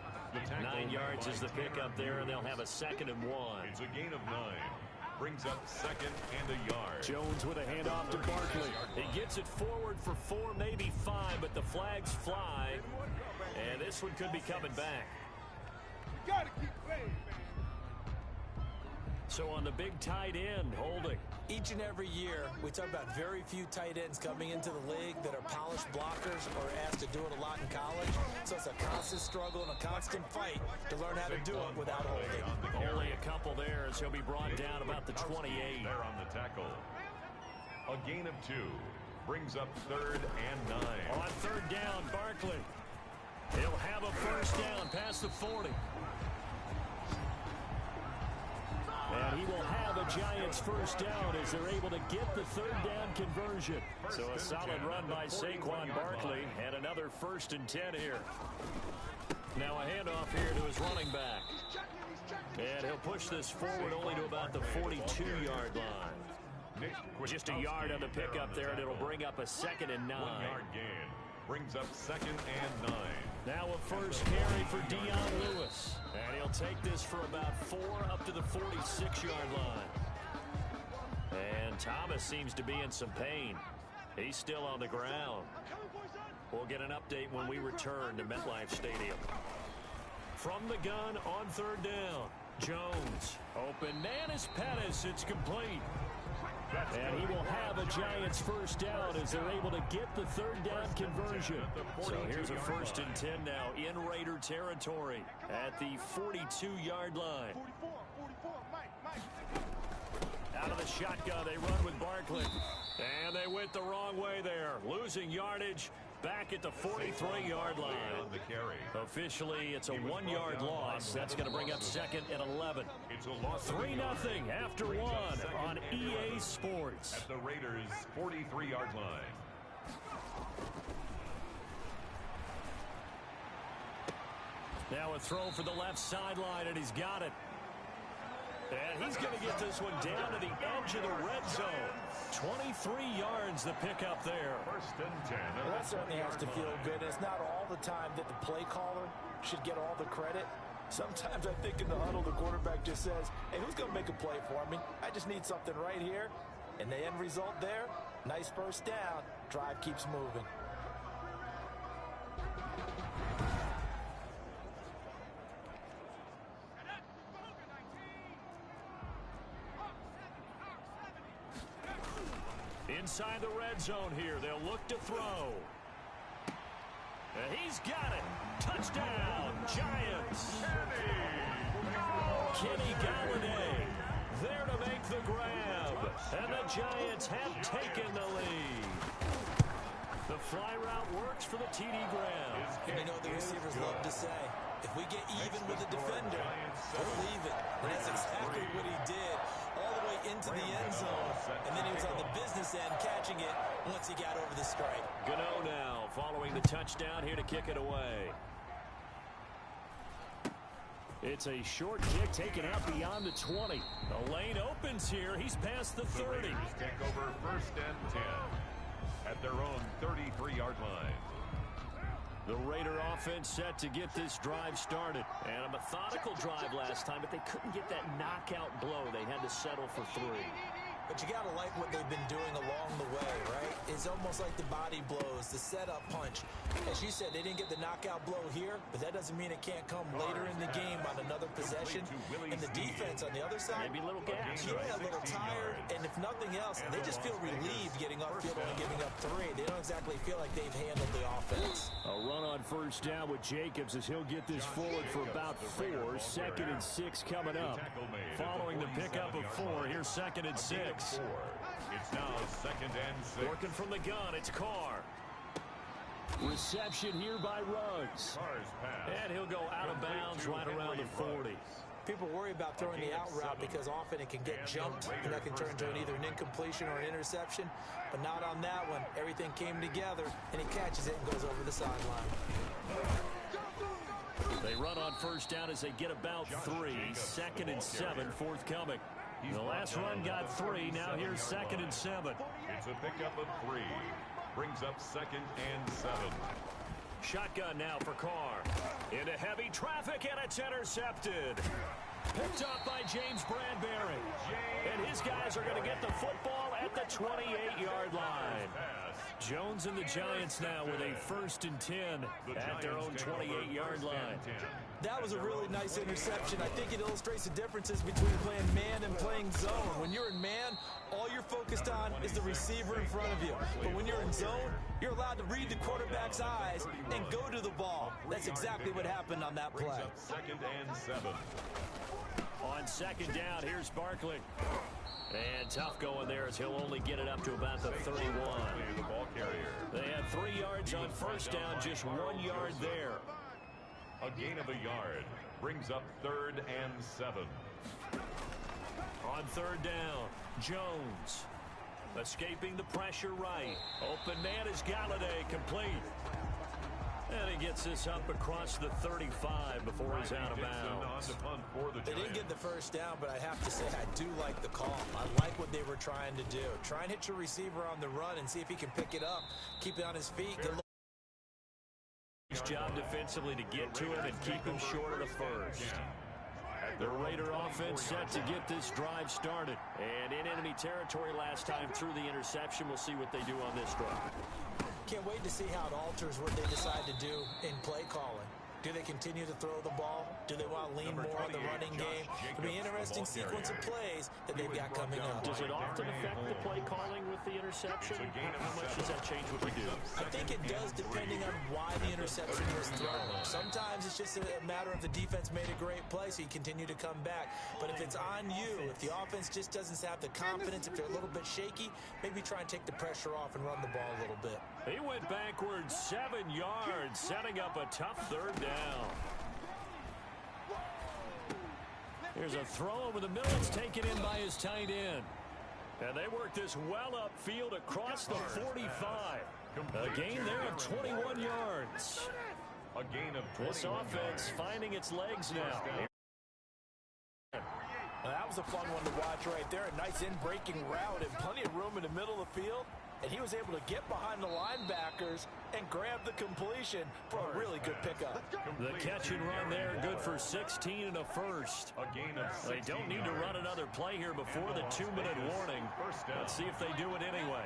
C: 9 yards is the pickup there, and they'll have a 2nd and 1.
B: It's a gain of 9. Brings up 2nd and a yard.
C: Jones with a handoff to Barkley. He gets it forward for 4, maybe 5, but the flags fly. And this one could be coming back.
F: Gotta keep playing, man.
C: So on the big tight end, holding.
D: Each and every year, we talk about very few tight ends coming into the league that are polished blockers or asked to do it a lot in college. So it's a constant struggle and a constant fight to learn how to do it without holding.
C: Only a couple there as he'll be brought down about the 28.
B: There on the tackle. A gain of 2. Brings up 3rd and 9.
C: On 3rd down, Barkley. He'll have a first down past the 40. And he will have a Giants first down as they're able to get the 3rd down conversion. So a solid run by Saquon Barkley and another 1st and 10 here. Now a handoff here to his running back. And he'll push this forward only to about the 42-yard line. Just a yard on the pickup there, and it'll bring up a 2nd and 9.
B: 1-yard gain. Brings up 2nd and 9.
C: Now a first carry for Dion Lewis. And he'll take this for about 4 up to the 46-yard line. And Thomas seems to be in some pain. He's still on the ground. We'll get an update when we return to MetLife Stadium. From the gun on 3rd down. Jones. Open man is Pettis. It's complete. And he will have a Giants first down as they're able to get the third down conversion. So here's a 1st and 10 now in Raider territory at the 42-yard line. Out of the shotgun, they run with Barkley. And they went the wrong way there, losing yardage back at the 43-yard line. Officially, it's a 1-yard loss. That's going to bring up 2nd and 11. 3-0 after 1 on EA Sports.
B: At the Raiders' 43-yard line.
C: Now a throw for the left sideline, and he's got it. And he's going to get this one down to the edge of the red zone. 23 yards the pickup there.
B: 1st and 10.
D: Well, that certainly has to feel good. It's not all the time that the play caller should get all the credit. Sometimes I think in the huddle, the quarterback just says, hey, who's going to make a play for me? I just need something right here. And the end result there, nice first down. Drive keeps moving.
C: Inside the red zone here, they'll look to throw. And he's got it. Touchdown, Giants. Kenny Galladay there to make the grab. And the Giants have taken the lead. The fly route works for the TD grab.
D: And you know the receivers love to say, if we get even with the defender, we'll leave it. And that's exactly what he did. All the way into the end zone, and then he was on the business end catching it once he got over the stripe.
C: Gano now following the touchdown here to kick it away. It's a short kick taken out beyond the 20. The lane opens here. He's past the 30.
B: Take over 1st and 10 at their own 33-yard line.
C: The Raider offense set to get this drive started. And a methodical drive last time, but they couldn't get that knockout blow. They had to settle for 3.
D: But you got to like what they've been doing along the way, right? It's almost like the body blows, the setup punch. As you said, they didn't get the knockout blow here, but that doesn't mean it can't come later in the game on another possession. And the defense on the other side,
C: maybe a little gas.
D: Yeah, a little tired. And if nothing else, they just feel relieved getting upfield and giving up 3. They don't exactly feel like they've handled the offense.
C: A run on first down with Jacobs as he'll get this forward for about 4. 2nd and 6 coming up. Following the pickup of 4, here's 2nd and 6.
B: It's now 2nd and 6.
C: Working from the gun, it's Carr. Reception here by Ruggs. And he'll go out of bounds right around the 40.
D: People worry about throwing the out route because often it can get jumped, and that can turn into either an incompletion or an interception. But not on that one. Everything came together, and he catches it and goes over the sideline.
C: They run on first down as they get about 3. 2nd and 7 forthcoming. The last run got 3. Now here's 2nd and 7.
B: It's a pickup of 3. Brings up 2nd and 7.
C: Shotgun now for Carr. Into heavy traffic, and it's intercepted. Picked up by James Bradbury. And his guys are going to get the football at the 28-yard line. Jones and the Giants now with a 1st and 10 at their own 28-yard line.
D: That was a really nice interception. I think it illustrates the differences between playing man and playing zone. When you're in man, all you're focused on is the receiver in front of you. But when you're in zone, you're allowed to read the quarterback's eyes and go to the ball. That's exactly what happened on that play.
B: 2nd and 7.
C: On 2nd down, here's Barkley. And tough going there as he'll only get it up to about the 31.
B: The ball carrier.
C: They had 3 yards on first down, just 1 yard there.
B: A gain of a yard brings up 3rd and 7.
C: On 3rd down, Jones escaping the pressure right. Open man is Galladay, complete. And he gets this up across the 35 before he's out of bounds.
D: They didn't get the first down, but I have to say I do like the call. I like what they were trying to do. Try and hit your receiver on the run and see if he can pick it up. Keep it on his feet.
C: His job defensively to get to him and keep him short of the first. The Raider offense set to get this drive started. And in enemy territory last time through the interception. We'll see what they do on this drive.
D: Can't wait to see how it alters what they decide to do in play calling. Do they continue to throw the ball? Do they want to lean more on the running game? It'll be an interesting sequence of plays that they've got coming up.
C: Does it often affect the play calling with the interception? How much does that change what they do?
D: I think it does, depending on why the interception was thrown. Sometimes it's just a matter of the defense made a great play, so you continue to come back. But if it's on you, if the offense just doesn't have the confidence, if they're a little bit shaky, maybe try and take the pressure off and run the ball a little bit.
C: He went backwards 7 yards, setting up a tough third down. Here's a throw over the middle. It's taken in by his tight end. And they work this well upfield across the 45. A gain there of 21 yards.
B: A gain of 21
C: This offense finding its legs now.
G: That was a fun one to watch right there. A nice in-breaking route and plenty of room in the middle of the field. And he was able to get behind the linebackers and grab the completion for a really good pickup.
C: The catch and run there, good for 16 and a first. They don't need to run another play here before the 2-minute warning. Let's see if they do it anyway.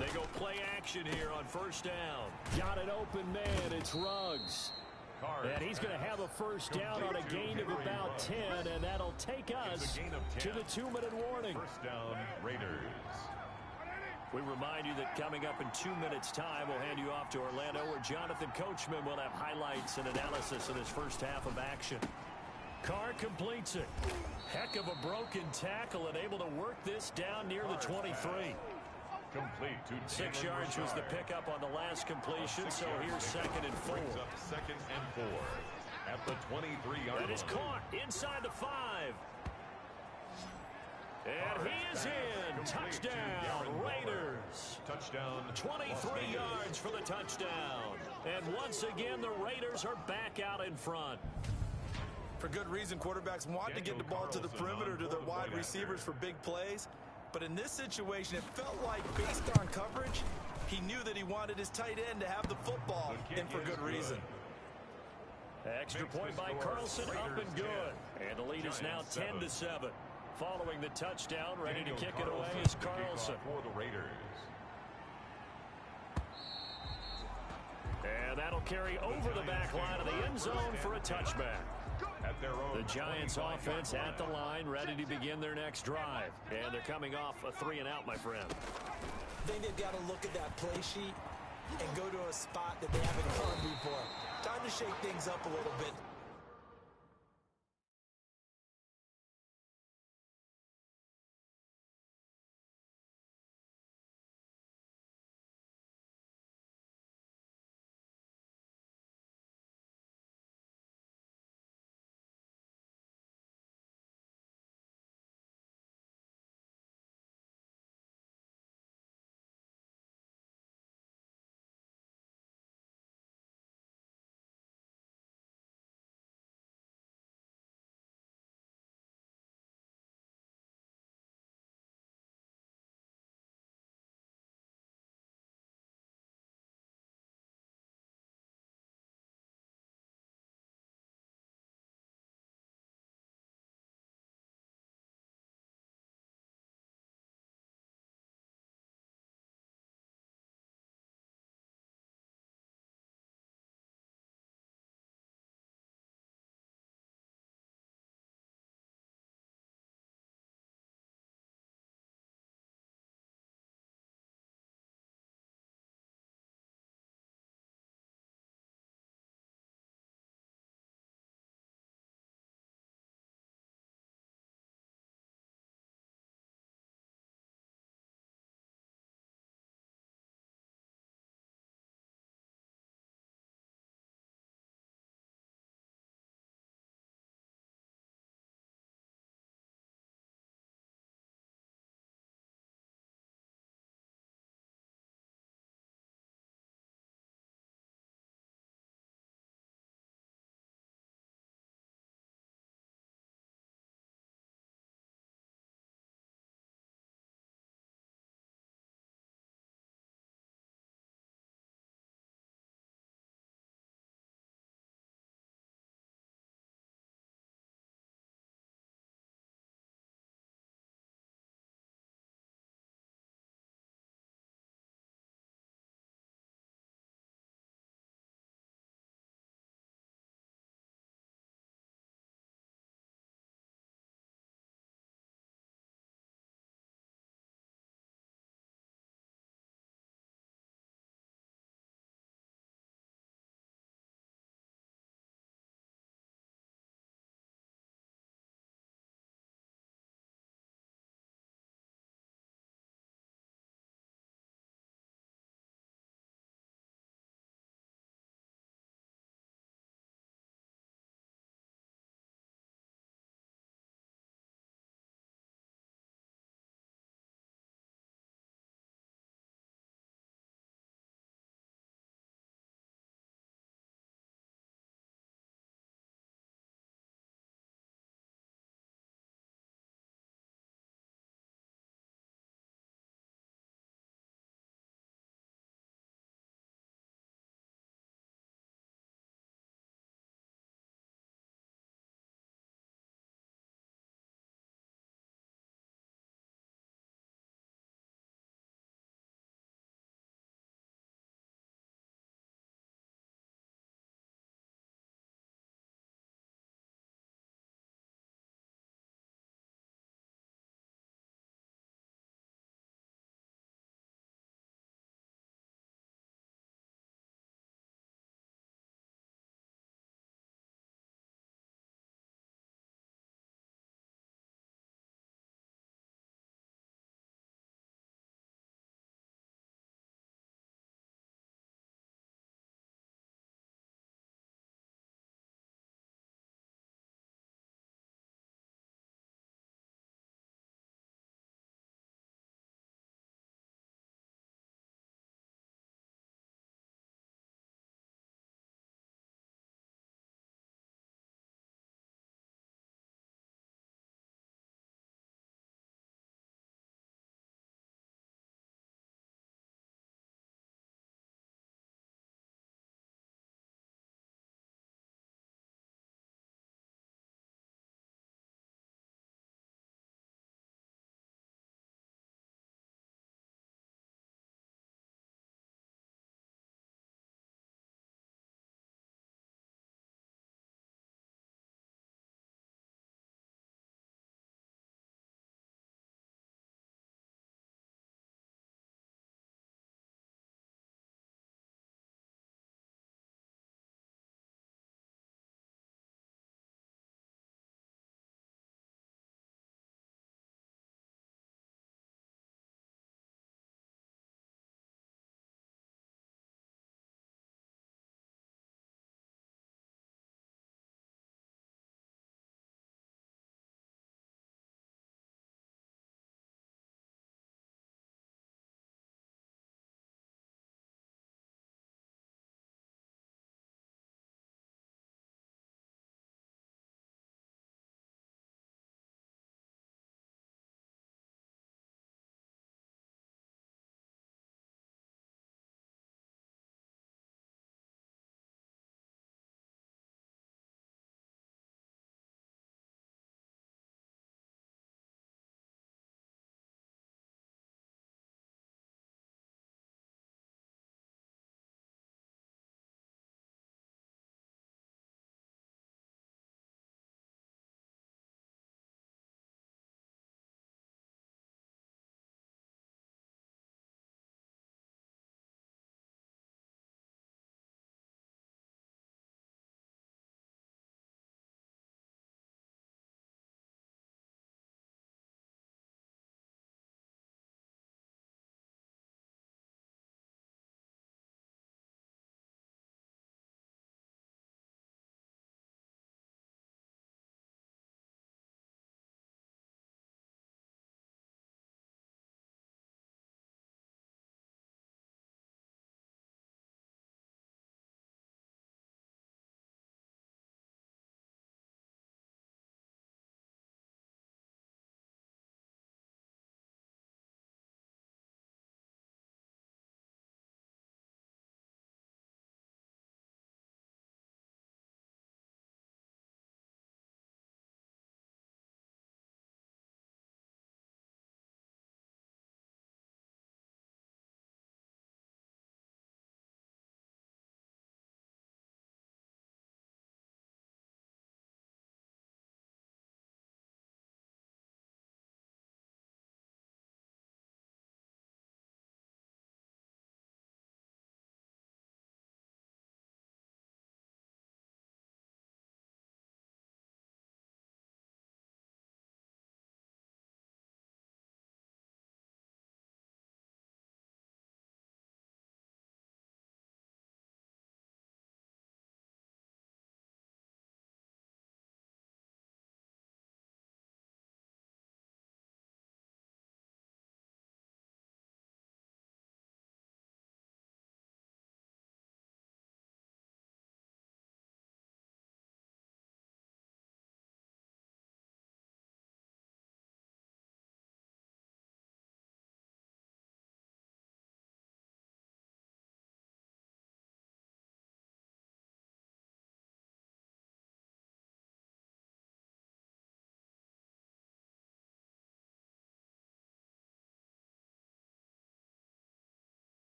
C: They go play action here on first down. Got an open man. It's Ruggs. And he's going to have a first down on a gain of about 10, and that'll take us to the 2-minute warning.
B: First down, Raiders.
C: We remind you that coming up in 2 minutes' time, we'll hand you off to Orlando, where Jonathan Coachman will have highlights and analysis of this first half of action. Carr completes it. Heck of a broken tackle and able to work this down near the 23.
B: Complete to
C: 6 yards was the pickup on the last completion, so here's 2nd and 4.
B: Brings up 2nd and 4 at the 23-yard line.
C: That is caught inside the 5. And he is in. Touchdown, Raiders.
B: Touchdown.
C: 23 yards for the touchdown. And once again, the Raiders are back out in front.
G: For good reason, quarterbacks want to get the ball to the perimeter to their wide receivers for big plays. But in this situation, it felt like, based on coverage, he knew that he wanted his tight end to have the football, and for good reason.
C: Extra point by Carlson, up and good. And the lead is now 10-7. Following the touchdown, ready to kick it away is Carlson.
B: For the Raiders.
C: And that'll carry over the back line of the end zone for a touchback. The Giants offense at the line, ready to begin their next drive. And they're coming off a 3-and-out, my friend.
D: I think they've got to look at that play sheet and go to a spot that they haven't gone before. Time to shake things up a little bit.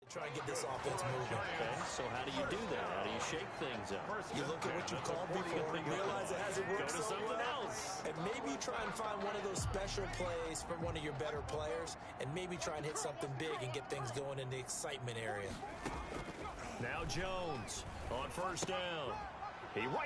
D: Try and get this offense moving.
C: Okay, so how do you do that? How do you shake things up?
D: You look at what you've called before, realize it hasn't worked
C: so
D: something
C: well,
D: else. And maybe you try and find one of those special plays from one of your better players, and maybe try and hit something big and get things going in the excitement area.
C: Now Jones on first down. He right